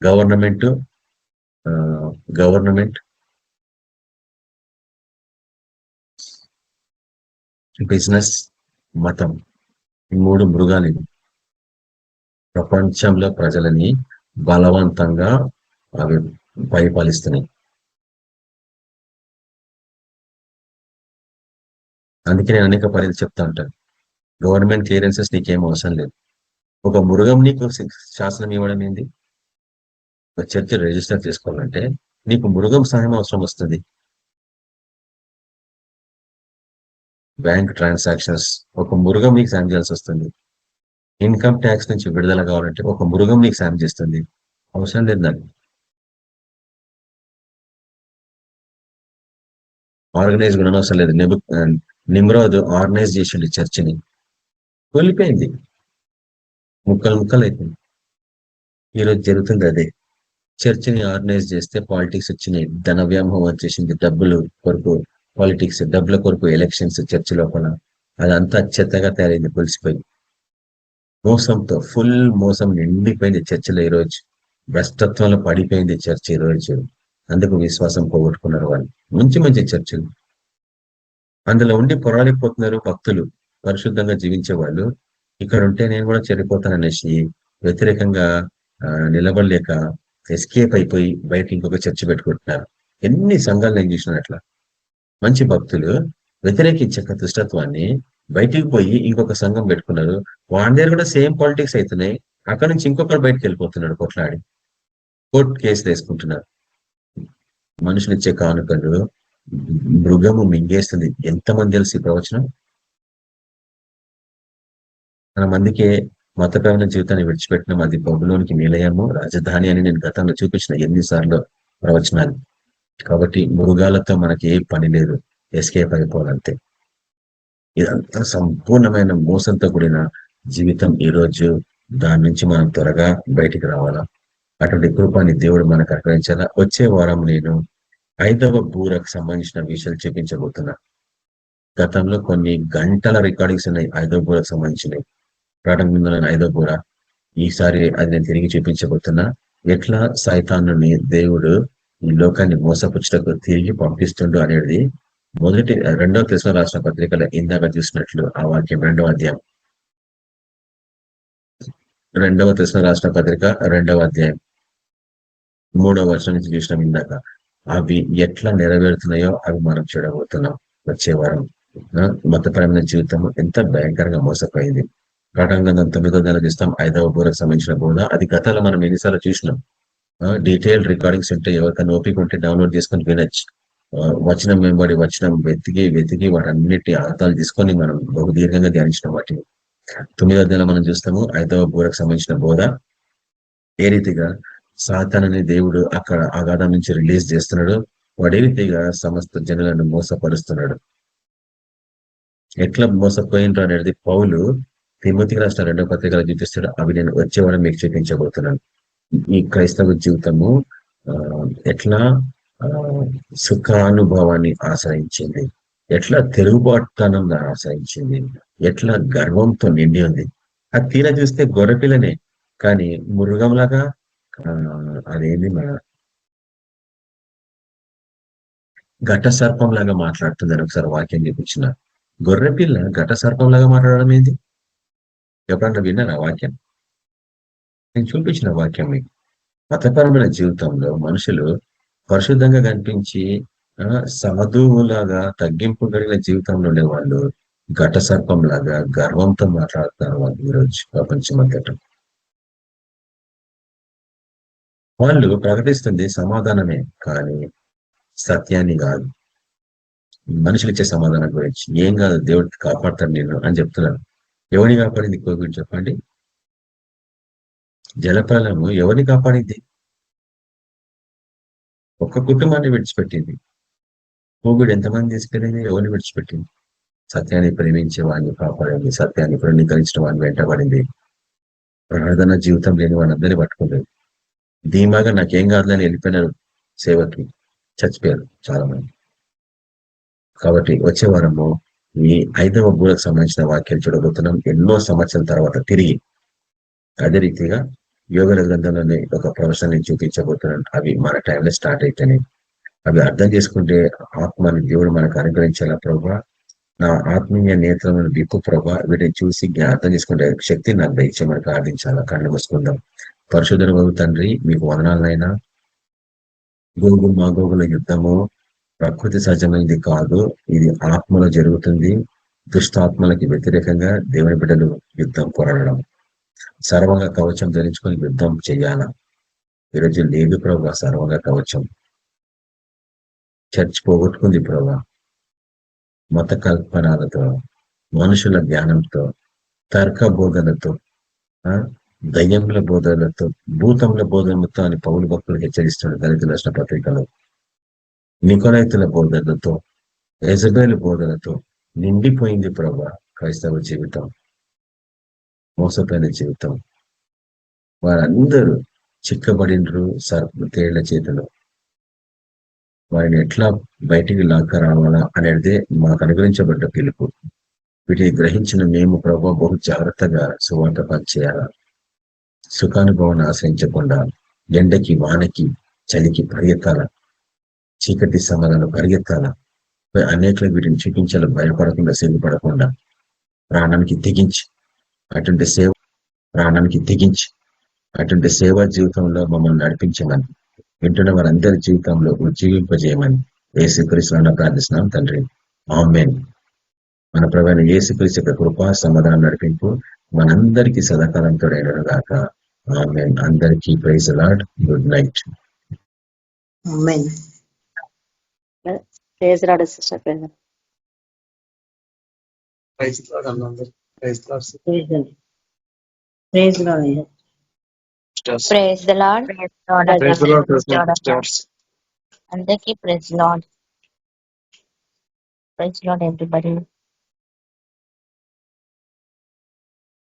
S4: గవర్నమెంట్ బిజినెస్, మతం, ఈ 3 మృగాలు ప్రపంచంలో ప్రజలని బలవంతంగా అవి పరిపాలిస్తున్నాయి. అందుకే నేను అనేక పర్యాలు చెప్తా ఉంటాను, గవర్నమెంట్ క్లియరెన్సెస్ నీకేం అవసరం లేదు. ఒక మృగం నీకు శాసనం ఇవ్వడం ఏంది? ఒక చర్చ రిజిస్టర్ చేసుకోవాలంటే నీకు మృగం సహాయం అవసరం వస్తుంది. బ్యాంక్ ట్రాన్సాక్షన్స్ ఒక మృగం నీకు సాయం చేయాల్సి వస్తుంది. ఇన్కమ్ ట్యాక్స్ నుంచి విడుదల కావాలంటే ఒక మృగం నీకు సాయం చేస్తుంది. అవసరం లేదు నాకు. ఆర్గనైజ్ కూడా అవసరం లేదు. నిమ్రోద్ ఆర్గనైజ్ చేసిండు చర్చిని, వెళ్ళిపోయింది, ముక్కలు అయిపోయింది. ఈరోజు జరుగుతుంది అదే. చర్చిని ఆర్గనైజ్ చేస్తే పాలిటిక్స్ వచ్చినాయి, ధన వ్యామోహం వచ్చేసింది, డబ్బులు కొరకు పాలిటిక్స్, డబ్బుల కొరకు ఎలక్షన్స్ చర్చి లోపల. అదంతా చెత్తగా తయారైంది, పులిసిపోయి. మోసంతో, ఫుల్ మోసం నిండిపోయింది చర్చిలో ఈరోజు. భ్రష్టత్వంలో పడిపోయింది చర్చ్ ఈరోజు. అందుకు విశ్వాసం పోగొట్టుకున్నారు వాళ్ళు. మంచి మంచి చర్చిలు, అందులో ఉండి పోరాడిపోతున్నారు భక్తులు, పరిశుద్ధంగా జీవించే వాళ్ళు. ఇక్కడ ఉంటే నేను కూడా చెడిపోతాననేసి వ్యతిరేకంగా నిలబడలేక ఎస్కేప్ అయిపోయి బయట ఇంకొక చర్చి పెట్టుకుంటున్నారు. ఎన్ని సంఘాలు నేను చూసినాను అట్లా. మంచి భక్తులు వ్యతిరేకించే దుష్టత్వాన్ని బయటికి పోయి ఇంకొక సంఘం పెట్టుకున్నారు. వాడి దగ్గర కూడా సేమ్ పాలిటిక్స్ అవుతున్నాయి. అక్కడ నుంచి ఇంకొకరు బయటకు వెళ్ళిపోతున్నాడు, కొట్లాడి కోర్టు కేసులు వేసుకుంటున్నారు. మనుషులు ఇచ్చే కానుకలు మృగము మింగేస్తుంది. ఎంతమంది తెలిసి ప్రవచనం? మన మందికే మతపరమైన జీవితాన్ని విడిచిపెట్టినాం. అది బబులోనికి నిలయము, రాజధాని అని నేను గతంలో చూపించిన ఎన్నిసార్లు ప్రవచనాలు. కాబట్టి మృగాలతో మనకి ఏ పని లేదు, ఎస్కేప్ అయిపోవాలంతే. ఇదంతా సంపూర్ణమైన మోసంతో కూడిన జీవితం ఈరోజు. దాని నుంచి మనం త్వరగా బయటికి రావాలా. అటువంటి కృపాన్ని దేవుడు మనకు అనుగ్రహించాలా. వచ్చే వారం నేను 5వ బూరకు సంబంధించిన విషయాలు చూపించబోతున్నా. గతంలో కొన్ని గంటల రికార్డింగ్స్ ఉన్నాయి 5వ బూరకు సంబంధించినవి. ప్రకటన 5వ బూర. ఈసారి అది నేను తిరిగి చూపించబోతున్నా. ఎట్లా సైతాను దేవుడు ఈ లోకాన్ని మోసపుచ్చటకు తిరిగి పంపిస్తుండు అనేది 2వ తెస్సలోనికీయులకు రాసిన పత్రికలో ఇందాక చూసినట్లు ఆ వాక్యం 2వ అధ్యాయం, 2వ తెస్సలోనికీయులకు రాసిన పత్రిక 2వ అధ్యాయం 3వ వచనం నుంచి చూసినాం ఇందాక. అవి ఎట్లా నెరవేరుతున్నాయో అవి మనం చూడబోతున్నాం వచ్చే వారం. మతపరమైన జీవితం ఎంత భయంకరంగా మోసపోయింది. ప్రకటన గ్రంథం 9వ అధ్యాయంలో చూస్తాం 5వ బూరకు సంబంధించిన బోధ. అది గతంలో మనం ఎన్నిసార్లు చూసినాం. డీటెయిల్ రికార్డింగ్స్ ఉంటే ఎవరికైనా ఓపిక ఉంటే డౌన్లోడ్ చేసుకొని వినొచ్చు. వచనం వెంబడి వచనం వెతికి వాటన్నిటి అర్థాలు తీసుకొని మనం బహు దీర్ఘంగా ధ్యానించిన వాటిని 9వ అధ్యాయంలో మనం చూస్తాము 5వ బూరకు సంబంధించిన బోధ. ఏ రీతిగా సాతానని దేవుడు అక్కడ అగాధం నుంచి రిలీజ్ చేస్తున్నాడు, వాడే రీతిగా సమస్త జనులను మోసపరుస్తున్నాడు. ఎట్లా మోసపోయినరు అనేది పౌలు తిమోతికి రాసిన 2వ పత్రికలో చూపిస్తాడు. అవి నేను వచ్చేవాడు మీకు చూపించబోతున్నాను. ఈ క్రైస్తవ జీవితము ఎట్లా సుఖానుభవాన్ని ఆశ్రయించింది, ఎట్లా తిరుగుబాటుతనంగా ఆశ్రయించింది, ఎట్లా గర్వంతో నిండి ఉంది. అది తీరా చూస్తే గొర్రెపిల్లనే, కానీ మృగంలాగా అదేంది మన ఘట సర్పం లాగా మాట్లాడుతుందని ఒకసారి వాక్యం చూపించిన. గొర్రెపిల్ల ఘట సర్పం లాగా మాట్లాడడం ఏంది? ఎప్పుడన్నా విన్నారా వాక్యం? నేను చూపించిన వాక్యం మీకు. మతపరమైన జీవితంలో మనుషులు పరిశుద్ధంగా కనిపించి సాధువులాగా తగ్గింపు కలిగిన జీవితంలో ఉండేవాళ్ళు ఘట సర్పం లాగా గర్వంతో మాట్లాడుతున్నారు వాళ్ళు ఈరోజు ప్రపంచమంతటా. వాళ్ళు ప్రకటిస్తుంది సమాధానమే, కానీ సత్యాన్ని కాదు. మనుషులు ఇచ్చే సమాధానం గురించి ఏం కాదు, దేవుడు కాపాడతాడు నిన్ను అని చెప్తున్నారు. ఎవరిని కాపాడింది కోవిడ్ చెప్పండి? జలప్రలయము ఎవరిని కాపాడింది? ఒక్క కుటుంబాన్ని విడిచిపెట్టింది. కోవిడ్ ఎంతమంది తీసుకెళ్ళింది? ఎవరిని విడిచిపెట్టింది? సత్యాన్ని ప్రేమించే వాడిని కాపాడింది, సత్యాన్ని ప్రణీకరించిన వాడిని వెంటబడింది. ప్రార్థన జీవితం లేని వాళ్ళందరినీ పట్టుకుంటుంది. ధీమాగా నాకేం కాదులని వెళ్ళిపోయినారు సేవకి, చచ్చిపోయారు చాలా మంది. కాబట్టి వచ్చే వారము ఈ 5వ బూరకు సంబంధించిన వాక్యాలు చూడబోతున్నాం, ఎన్నో సంవత్సరాల తర్వాత తిరిగి. అదే రీతిగా యోగల గ్రంథంలోనే ఒక ప్రొఫెషన్ చూపించబోతున్నాను. అవి మన టైంలో స్టార్ట్ అయితేనే అవి అర్థం చేసుకుంటే ఆత్మని దేవుడు మనకు అనుగ్రహించాల. ప్రభా, నా ఆత్మీయ నేత్రములను విప్పు ప్రభా, వీటిని చూసి అర్థం చేసుకుంటే శక్తి నాకు దయచే మనకు ప్రార్థించాలా. కళ్ళు మూసుకుందాం. పరిశుద్ధ తండ్రి, మీకు వదనాలైనా. గోగు మాగోగుల యుద్ధము ప్రకృతి సహజమైనది కాదు, ఇది ఆత్మలో జరుగుతుంది. దుష్టాత్మలకి వ్యతిరేకంగా దేవుని బిడ్డలు యుద్ధం పోరాడడం, సర్వంగా కవచం ధరించుకొని యుద్ధం చేయాలా. ఈరోజు లేదు ప్రభా సర్వంగా కవచం. చర్చ్ పోగొట్టుకుంది ప్రభా, మత కల్పనాలతో, మనుషుల జ్ఞానంతో, తర్క బోధనతో, దయ్యముల బోధనలతో, భూతముల బోధనలతో అని పౌలు భక్తులు హెచ్చరిస్తున్నాడు దళితుల రాష్ట్ర పత్రికలో. నికోలైతుల బోధనలతో, యెజబేలు బోధనతో నిండిపోయింది ప్రభా క్రైస్తవ జీవితం, మోసపోయిన జీవితం. వారందరూ చిక్కబడినరు తేళ్ల చేతిలో. వారిని ఎట్లా బయటికి లాక్క రావాలా అనేది మాకు అనుగ్రహించబడ్డ పిలుపు. వీటిని గ్రహించిన మేము ప్రభా బహు జాగ్రత్తగా సువార్త పనిచేయాలా. సుఖానుభవాన్ని ఆశ్రయించకుండా ఎండకి, వానకి, చలికి పరిగెత్తాల, చీకటి సమాధానం పరిగెత్తాల. అనేకలకు వీటిని చూపించాలి, భయపడకుండా, సిగ్గుపడకుండా. ప్రాణానికి తెగించి అటువంటి సేవా జీవితంలో మమ్మల్ని నడిపించమని, వింటున్న వారందరి జీవితంలో ఉజ్జీవింపజేయమని యేసుక్రీస్తునామమున ప్రార్థిస్తున్నాం తండ్రి, ఆమేన్. మన ప్రభువైన యేసుక్రీస్తు యొక్క కృప, సమాధానం, నడిపింపు మనందరికీ సదాకాలం తోడైనను గాక. ఆమేన్. అందరికీ praise the Lord. Good night.
S1: ఆమేన్.
S3: Praise Lord sister.
S2: Praise Lord అన్న. Praise Lord.
S1: Praise Lord.
S3: Praise the Lord. అందరికీ praise Lord. Praise Lord everybody.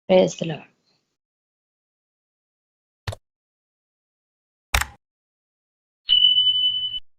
S3: Praise the lord.